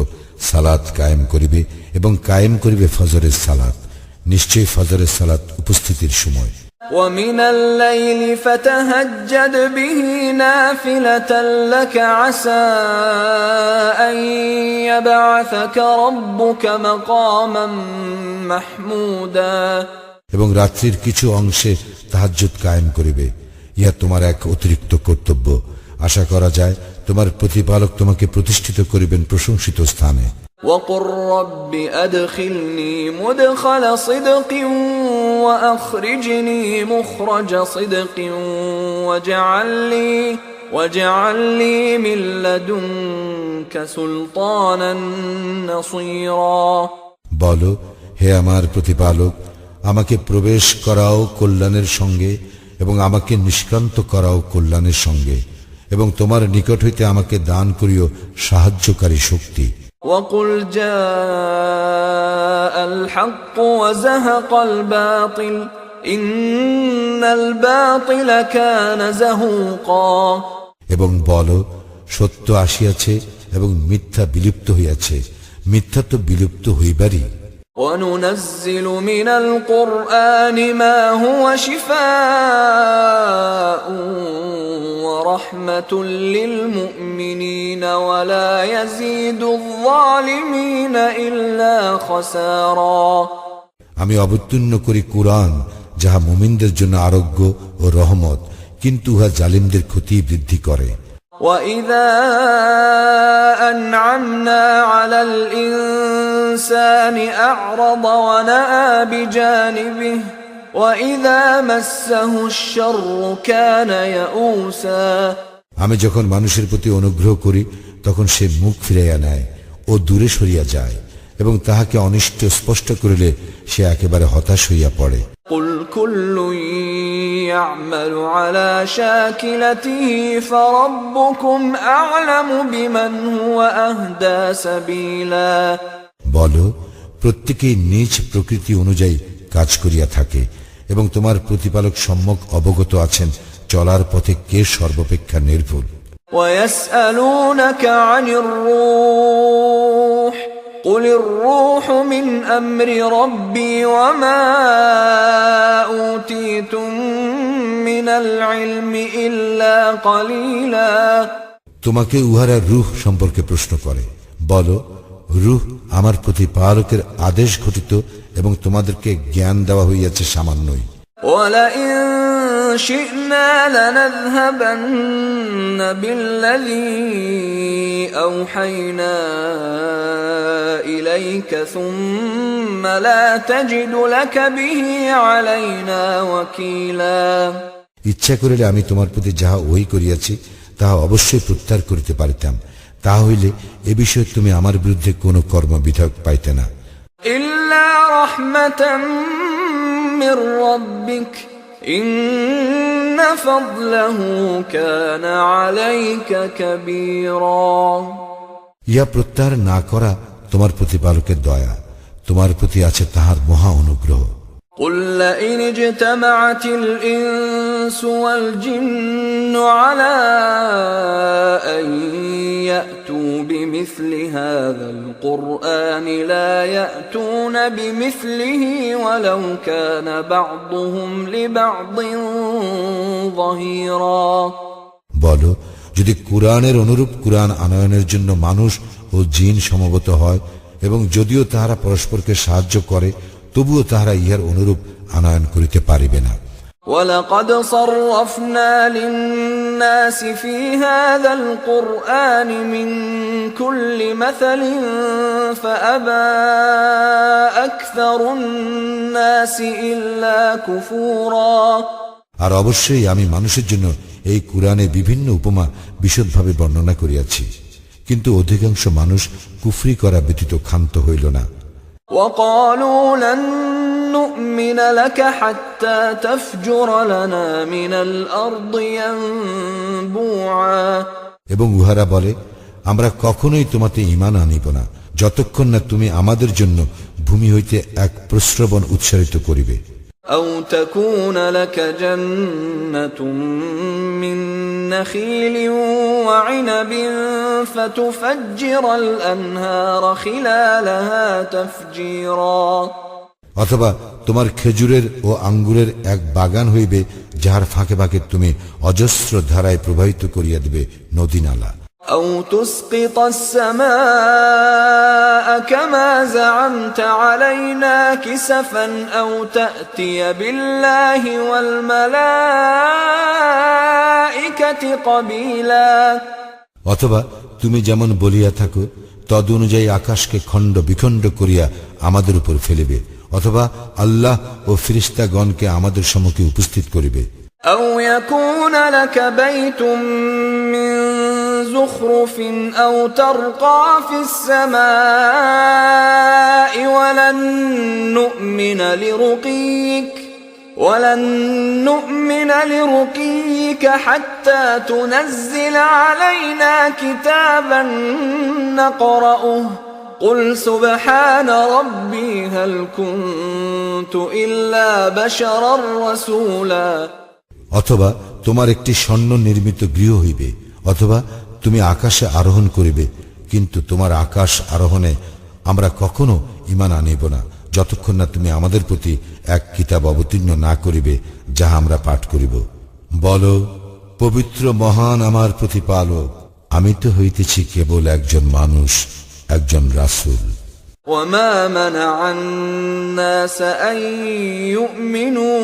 Speaker 2: সালাত কায়েম করিবে এবং কায়েম করিবে ফজরের সালাত, নিশ্চয়ই ফজরের সালাত উপস্থিতির সময়।
Speaker 1: ومن الليل فتهجد به نافلة لك عسى أن يبعثك ربك مقاما محمودا
Speaker 2: এবং রাত্রির কিছু অংশে তাহাজ্জুদ কায়েম করিবে, ইহা তোমার এক অতিরিক্ত কর্তব্য, আশা করা যায় তোমার প্রতিপালক তোমাকে প্রতিষ্ঠিত করিবেন প্রশংসিত স্থানে।
Speaker 1: وقل رب أدخلني مدخل صدق وأخرجني مخرج صدق واجعل لي من لدنك سلطانا نصيرا
Speaker 2: বলো, হে আমার প্রতিপালক, আমাকে প্রবেশ করাও কল্যাণের সঙ্গে এবং আমাকে নিষ্ক্রান্ত করাও কল্যাণের সঙ্গে, এবং তোমার নিকট হইতে আমাকে দান করিও সাহায্যকারী শক্তি।
Speaker 1: وقل جاء الحق وزهق الباطل إن الباطل كان زهوقا
Speaker 2: এবং বলো, সত্য আসিয়াছে এবং মিথ্যা বিলুপ্ত হইয়াছে, মিথ্যা তো বিলুপ্ত হইবারই।
Speaker 1: وننزل من القرآن ما هو شفاء ورحمة للمؤمنين ولا يزيد الظالمين إلا خسارا
Speaker 2: আমি অবতীর্ণ করি কুরআন যাহা মুমিনদের জন্য আরোগ্য ও রহমত, কিন্তু উহা জালিমদের ক্ষতি বৃদ্ধি করে।
Speaker 1: وَإِذَا أَنْعَمْنَا عَلَى الْإِنسَانِ أَعْرَضَ وَنَأَى بِجَانِبِهِ وَإِذَا مَسَّهُ الشَّرُّ كَانَ يَئُوسًا
Speaker 2: আমি যখন মানুষের প্রতি অনুগ্রহ করি তখন সে মুখ ফিরাইয়া নেয় ও দূরে সরিয়া যায়, এবং তাহাকে অনিষ্ট স্পষ্ট করিলে সে একেবারে হতাশ হইয়া পড়ে।
Speaker 1: قُلْ كُلٌّ يَعْمَلُ عَلَى شَاكِلَتِهِ فَرَبُّكُمْ أَعْلَمُ بِمَنْ هُوَ أَهْدَى سَبِيلًا
Speaker 2: বলো, প্রত্যেকেই নিজ প্রকৃতি অনুযায়ী কাজ করিয়া থাকে, এবং তোমার প্রতিপালক সম্যক অবগত আছেন চলার পথে কে সর্বাপেক্ষা নির্ভুল।
Speaker 1: وَيَسْأَلُونَكَ عَنِ الرُّوحِ قُلِ الرُّوحُ مِنْ أَمْرِ رَبِّي وَمَا أُوتِيتُم مِّنَ الْعِلْمِ إِلَّا قَلِيلًا
Speaker 2: তোমাকে উহারা রূহ সম্পর্কে প্রশ্ন করে, বলো, রূহ আমার প্রতিপালকের আদেশ ঘটিত এবং তোমাদেরকে জ্ঞান দেওয়া হইয়াছে সামান্যই।
Speaker 1: وَلَئِن شِئْنَا لَنَذْهَبَنَّ بِالَّذِي أَوْحَيْنَا إِلَيْكَ ثُمَّ لَا تَجِدُ لَكَ بِهِ عَلَيْنَا وَكِيلًا
Speaker 2: ইচ্ছা করিলে আমি তোমার প্রতি যাহা ওহী করিয়াছি তাহা অবশ্যই প্রত্যাহার করিতে পারিতাম, তাহা হইলে এ বিষয়ে তুমি আমার বিরুদ্ধে কোনো কর্মবিধায়ক পাইতে না।
Speaker 1: إِلَّا رَحْمَةً مِّن رَّبِّكَ إِنَّ فَضْلَهُ كَانَ عَلَيْكَ كَبِيرًا
Speaker 2: ইহা প্রত্যাহার না করা তোমার প্রতিপালকের দয়া, তোমার প্রতি আছে তাহার মহা অনুগ্রহ।
Speaker 1: قُل لَّئِنِ اجْتَمَعَتِ الْإِنسُ وَالْجِنُّ عَلَىٰ أَن يَأْتُوا بِمِثْلِ هَٰذَا الْقُرْآنِ لَا يَأْتُونَ بِمِثْلِهِ وَلَوْ كَانَ بَعْضُهُمْ لِبَعْضٍ ظَهِيرًا
Speaker 2: বলো, যদি কুরআনের অনুরূপ কুরআন আনয়নের জন্য মানুষ ও জিন সমবেত হয়, এবং যদিও তাহারা পরস্পরকে সাহায্য করে, তবুও তাহারা ইহার অনুরূপ আনয়ন করিতে পারিবে না।
Speaker 1: وَلَقَدْ صَرَّفْنَا لِلنَّاسِ فِي هَذَا الْقُرْآنِ مِنْ كُلِّ مَثَلٍ فَأَبَى أَكْثَرُ النَّاسِ إِلَّا كُفُورًا
Speaker 2: আর অবশ্যই আমি মানুষের জন্য এই কুরআনে বিভিন্ন উপমা বিশদভাবে বর্ণনা করিয়াছি, কিন্তু অধিকাংশ মানুষ কুফরি করা ব্যতীত ক্ষান্ত হইল না।
Speaker 1: وَقَالُوا لَن نُّؤْمِنَ لَكَ حَتَّى تَفْجُرَ لَنَا مِنَ الْأَرْضِ يَنبُوعًا
Speaker 2: এবং উহারা বলে, আমরা কখনোই তোমাতে ঈমান আনিব না যতক্ষণ না তুমি আমাদের জন্য ভূমি হইতে এক প্রস্রবণ উৎসারিত করিবে।
Speaker 1: أَوْ تَكُونَ لَكَ جَنَّةٌ مِّن نَّخِيلٍ وَعِنَبٍ فَتُفَجِّرَ الْأَنْهَارَ خِلَالَهَا تَفْجِيرًا
Speaker 2: অথবা তোমার খেজুরের ও আঙ্গুরের এক বাগান হইবে, যাহার ফাঁকে ফাঁকে তুমি অজস্র ধারায় প্রবাহিত করিয়া দিবে নদী নালা।
Speaker 1: أَوْ تُسْقِطَ السَّمَاءَ كَمَا زَعَمْتَ عَلَيْنَا كِسَفًا أَوْ تَأْتِيَ بِاللَّهِ وَالْمَلَائِكَةِ قَبِيلًا
Speaker 2: অথবা তুমি যেমন বলিয়া থাকো তদ অনুযায়ী আকাশকে খণ্ড বিখণ্ড করিয়া আমাদের উপর ফেলিবে, অথবা আল্লাহ ও ফেরেশতাগণকে আমাদের সম্মুখে উপস্থিত করিবে।
Speaker 1: أَوْ يَكُونَ لَكَ بَيْتٌ مِّن زُخْرُفٍ أَوْ تَرْقَىٰ فِي السَّمَاءِ وَلَن نُّؤْمِنَ لِرُقِيِّكَ حَتَّىٰ تُنَزِّلَ عَلَيْنَا كِتَابًا نَّقْرَؤُهُ قُلْ سُبْحَانَ رَبِّي هَلْ كُنتُ إِلَّا بَشَرًا رَّسُولًا
Speaker 2: অথবা তোমার একটি স্বর্ণ নির্মিত গৃহ হইবে, অথবা তুমি আকাশে আরোহণ করিবে, কিন্তু তোমার আকাশ আরোহণে আমরা কখনো ঈমান আনিব না যতক্ষণ না তুমি আমাদের প্রতি এক কিতাব অবতীর্ণ না করিবে, যাহা আমরা পাঠ করিব। বলো, পবিত্র মহান আমার প্রতিপালক, আমি তো হইতেছি কেবল একজন মানুষ, একজন রাসূল।
Speaker 1: وما منع الناس أن يؤمنوا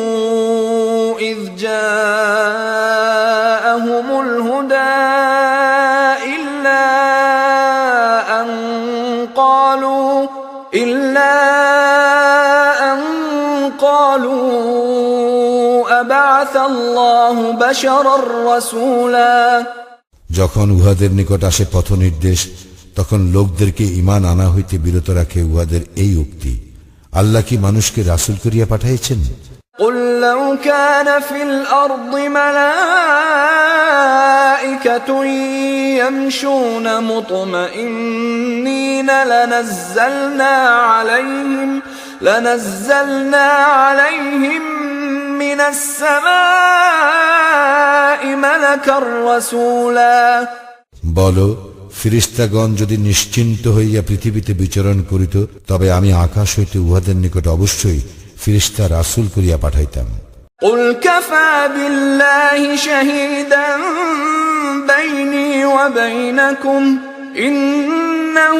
Speaker 1: إذ جاءهم الهدى إلا أن قالوا أبعث الله بشرا رسولا।
Speaker 2: যখন উহাদের নিকট আসে পথ নির্দেশ, তখন লোকদেরকে ঈমান আনা হইতে বিরত রাখে উহাদের এই উক্তি, আল্লাহ কি মানুষকে রাসূল করিয়া পাঠাইছেন?
Speaker 1: قل لو كان في الأرض ملائكة يمشون مطمئنين لنزلنا عليهم من السماء ملكا رسولا।
Speaker 2: বলো, ফেরেশতাগণ যদি নিশ্চিন্ত হইয়া পৃথিবীতে বিচরণ করিত, তবে আমি আকাশ হইতে উহাদের নিকট অবশ্যই ফেরেশতা রাসূল করিয়া পাঠাইতাম।
Speaker 1: قل كفى بالله شهيدا بيني وبينكم إنه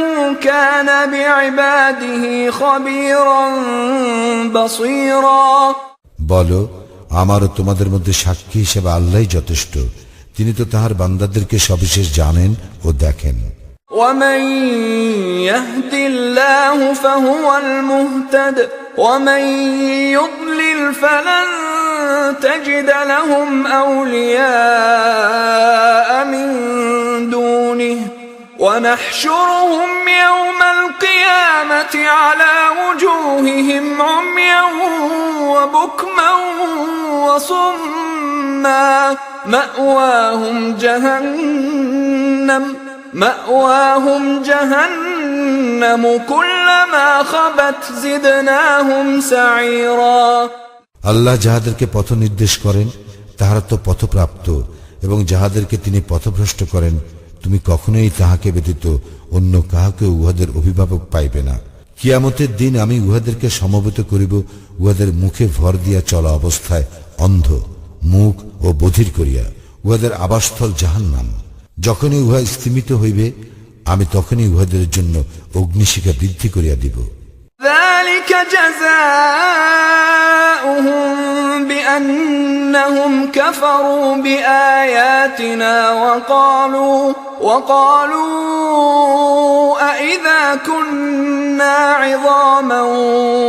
Speaker 1: كان بعباده خبيرا بصيرا।
Speaker 2: বলো, আমারও তোমাদের মধ্যে সাক্ষী হিসেবে আল্লাহই যথেষ্ট, তিনি তো তাহার বান্দাদেরকে সবিশেষ জানেন ও দেখেন।
Speaker 1: ومن يهد الله فهو المهتد ومن يضلل فلن تجد لهم أولياء من دونه ونحشرهم يوم القيامة على وجوههم عميا وبكما وصما مأواهم جهنم كلما خبت زدناهم سعيرا।
Speaker 2: আল্লাহ যাহাদেরকে পথ নির্দেশ করেন তাহারা তো পথপ্রাপ্ত, এবং যাহাদেরকে তিনি পথভ্রষ্ট করেন তুমি কখনোই তাহাকে ব্যতীত অন্য কাহাকে উহাদের অভিভাবক পাইবে না। কিয়ামতের দিন আমি উহাদেরকে সমবেত করিব উহাদের মুখে ভর দিয়া চলা অবস্থায়, অন্ধ, মুখ ও বধির করিয়া। উহাদের আবাসস্থল জাহান্নাম। যখনই উহা স্থিমিত হইবে, আমি তখনই উহাদের জন্য অগ্নিশিখা বৃদ্ধি করিয়া দিব।
Speaker 1: ذلك جزاؤهم بأنهم كفروا بآياتنا وقالوا أإذا كنا عظاما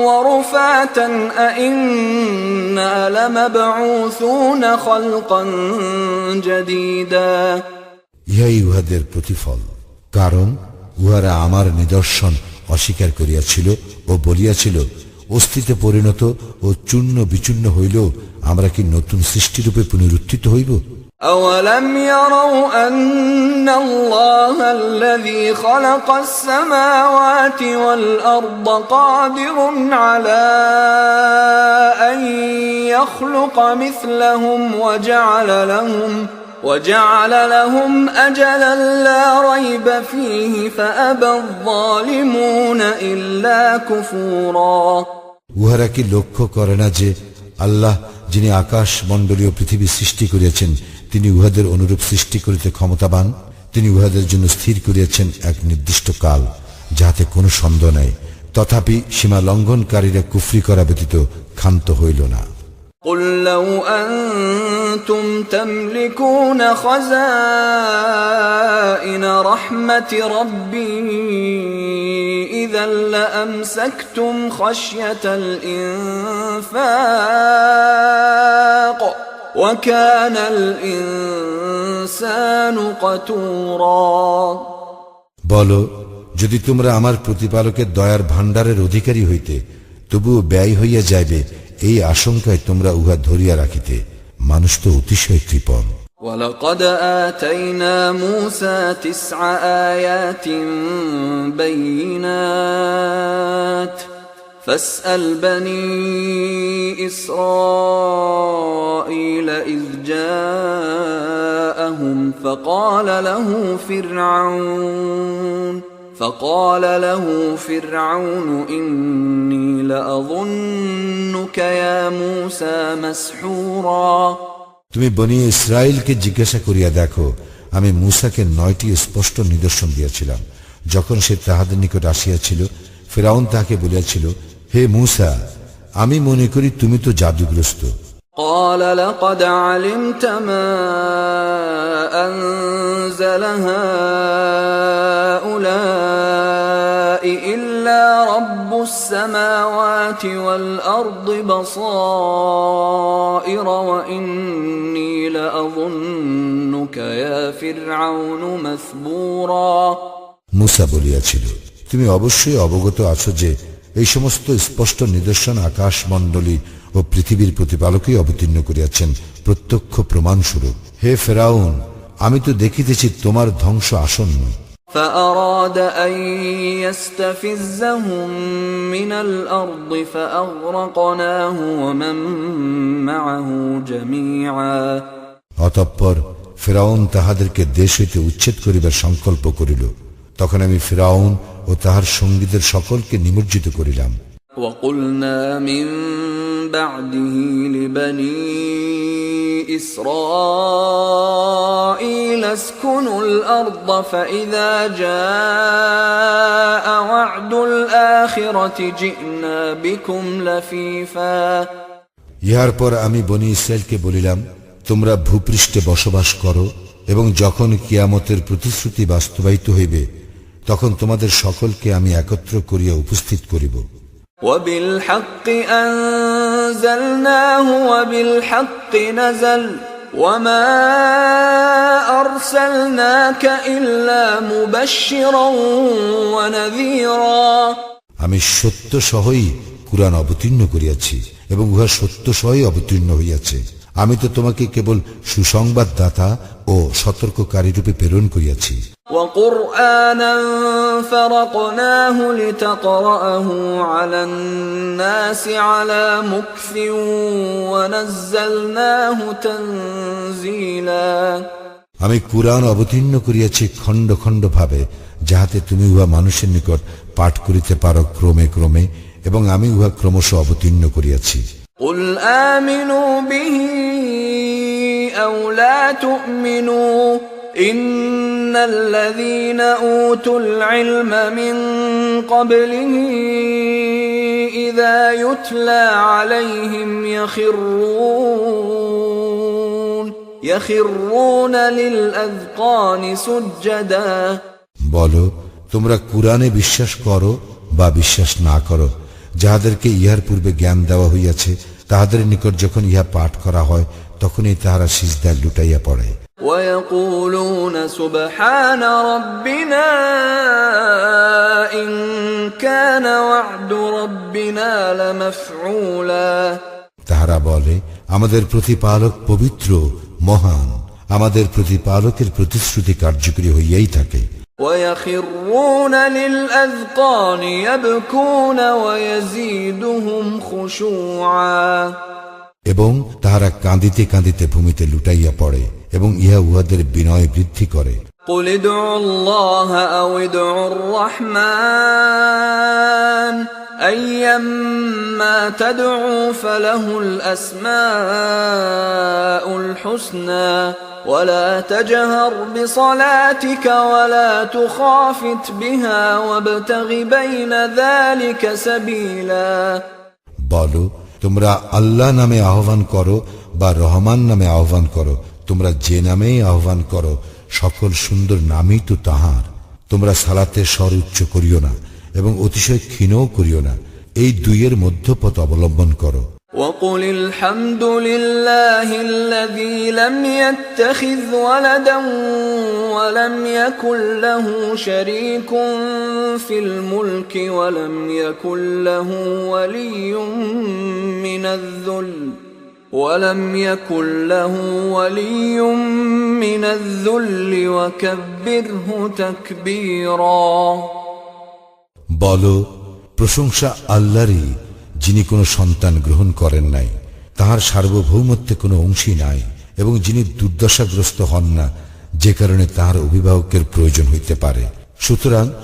Speaker 1: ورفاتا أإنا لمبعوثون خلقا جديدا।
Speaker 2: ইহাই উহাদের প্রতিফল, কারণ উহারা আমার নিদর্শন অস্বীকার করিয়াছিল ও বলিয়াছিল, অস্থিতে পরিণত ও চূর্ণ বিচূর্ণ হইলেও আমরা কি নতুন সৃষ্টিরূপে পুনরুত্থিত হইব?
Speaker 1: أولم يروا أن الله الذي خلق السماوات والأرض قادر على أن يخلق مثلهم وجعل لهم أجلا لا ريب فيه فأبى الظالمون إلا كفورا।
Speaker 2: উহারা কি লক্ষ্য করে না যে আল্লাহ, যিনি আকাশ মণ্ডলীয় পৃথিবী সৃষ্টি করিয়াছেন, তিনি উহাদের অনুরূপ সৃষ্টি করিতে ক্ষমতাবান। তিনি উহাদের জন্য স্থির করিয়াছেন এক নির্দিষ্ট কাল, যাহাতে কোনো সন্দেহ নাই। তথাপি সীমা লঙ্ঘনকারীরা কুফরি করা ব্যতীত ক্ষান্ত হইল না।
Speaker 1: قل لو أنتم تملكون خزائن رحمة ربي إذا لأمسكتم خشية الإنفاق وكان الإنسان قتورا।
Speaker 2: বলো, যদি তোমরা আমার প্রতিপালকের দয়ার ভাণ্ডারের অধিকারী হইতে, তবুও ব্যয় হইয়া যাইবে, এই আশঙ্কায় তোমরা উহা ধরিয়া রাখিতে। মানুষ তো অতিশয় কৃপণ।
Speaker 1: ولقد آتينا موسى 9 آيات بينات فاسأل بني إسرائيل إذ جاءهم فقال له فقال له فرعون إني لأظنك يا موسى مسحورا
Speaker 2: তুমি বনি ইসরায়েলকে জিজ্ঞাসা করিয়া দেখো, আমি মূসাকে 9টি স্পষ্ট নিদর্শন দিয়েছিলাম। যখন সে তাহাদের নিকট আসিয়াছিল, ফিরআউন তাহাকে বলিয়াছিল, হে মূসা, আমি মনে করি তুমি তো জাদুগ্রস্ত।
Speaker 1: قال لقد علمت ما أنزل هؤلاء إلا رب السماوات والأرض بصائر وإني لأظنك يا فرعون مثبورا
Speaker 2: মূসা বলিয়াছিল, তুমি অবশ্যই অবগত আছো যে এই সমস্ত স্পষ্ট নিদর্শন আকাশ মণ্ডলী ও পৃথিবীর প্রতিপালকই অবতীর্ণ করিয়াছেন প্রত্যক্ষ প্রমাণস্বরূপ। হে ফেরাউন, আমি তো দেখিতেছি তোমার ধ্বংস আসন্ন।
Speaker 1: فأراد أن يستفزهم من الأرض فأغرقناه ومن معه جميعا
Speaker 2: অতঃপর ফিরআউন তাহাদেরকে দেশ হইতে উচ্ছেদ করিবার সংকল্প করিল। তখন আমি ফিরআউন ও তাহার সঙ্গীদের সকলকে নিমজ্জিত করিলাম।
Speaker 1: وقلنا من بعده لبني إسرائيل اسكنوا الأرض فإذا جاء وعد الآخرة جئنا بكم لفيفا
Speaker 2: ইহার পর আমি বনি ইসরায়েলকে বলিলাম, তোমরা ভূপৃষ্ঠে বসবাস করো এবং যখন কিয়ামতের প্রতিশ্রুতি বাস্তবায়িত হইবে তখন তোমাদের সকলকে আমি একত্র করিয়া উপস্থিত করিব।
Speaker 1: وبالحق أنزلناه وبالحق نزل وما أرسلناك إلا مبشرا ونذيرا
Speaker 2: আমি সত্য সহই কুরআন অবতীর্ণ করিয়াছি এবং উহা সত্য সহই অবতীর্ণ হইয়াছে। আমি তো তোমাকে কেবল সুসংবাদদাতা ও সতর্ককারী রূপে প্রেরণ করিয়াছি।
Speaker 1: وقرآنا فرقناه لتقرأه على الناس على مكث ونزلناه تنزيلا
Speaker 2: আমি কুরআন অবতীর্ণ করিয়াছি খণ্ড খণ্ড ভাবে, যাহাতে তুমি উহা মানুষের নিকট পাঠ করিতে পারো ক্রমে ক্রমে, এবং আমি উহা ক্রমশ অবতীর্ণ করিয়াছি।
Speaker 1: قل آمنوا به أو لا تؤمنوا إن الذين أوتوا العلم من قبله إذا يتلى عليهم يخرون للأذقان سجدا
Speaker 2: বলো, তোমরা কুরআনে বিশ্বাস করো বা বিশ্বাস না করো, যাহাদেরকে ইহার পূর্বে জ্ঞান দেওয়া হইয়াছে তাহাদের নিকট যখন ইহা পাঠ করা হয় তখনই তাহারা সিজদায় লুটাইয়া পড়ে।
Speaker 1: ويقولون سبحان ربنا إن كان وعد ربنا لمفعولا
Speaker 2: তাহারা বলে, আমাদের প্রতিপালক পবিত্র মহান, আমাদের প্রতিপালকের প্রতিশ্রুতি কার্যকরী হইয়াই থাকে।
Speaker 1: ويخرون للأذقان يبكون ويزيدهم خشوعا
Speaker 2: এবং তাহারা কাঁদিতে কাঁদিতে ভূমিতে লুটাইয়া পড়ে এবং ইহা উহাদের বিনয় বৃদ্ধি করে।
Speaker 1: قل ادعوا الله أو ادعوا الرحمن أيما تدعوا فله الأسماء الحسنى ولا تجهر بصلاتك ولا تخافت بها وابتغ بين ذلك سبيلا
Speaker 2: বলো, তোমরা আল্লাহ নামে আহ্বান করো বা রহমান নামে আহ্বান করো, তোমরা যে নামেই আহ্বান করো সকল সুন্দর নামই তো তাহার। তোমরা সালাতে স্বর উচ্চ করিও না এবং অতিশয় ক্ষীণও করিও না, এই দুইয়ের মধ্যপথ অবলম্বন করো।
Speaker 1: وقل الحمد لله الذي لم يتخذ ولدا ولم يكن له شريك في الملك ولم يكن له ولي من الذل وكبره تكبيرا
Speaker 2: বলো, প্রশংসা আল্লাহরই, যিনি কোনো সন্তান গ্রহণ করেন নাই, তাহার সার্বভৌমত্বে কোনো অংশী নাই এবং যিনি দুর্দশাগ্রস্ত হন না, যে কারণে তাহার অভিভাবকের প্রয়োজন হইতে পারে। সুতরাং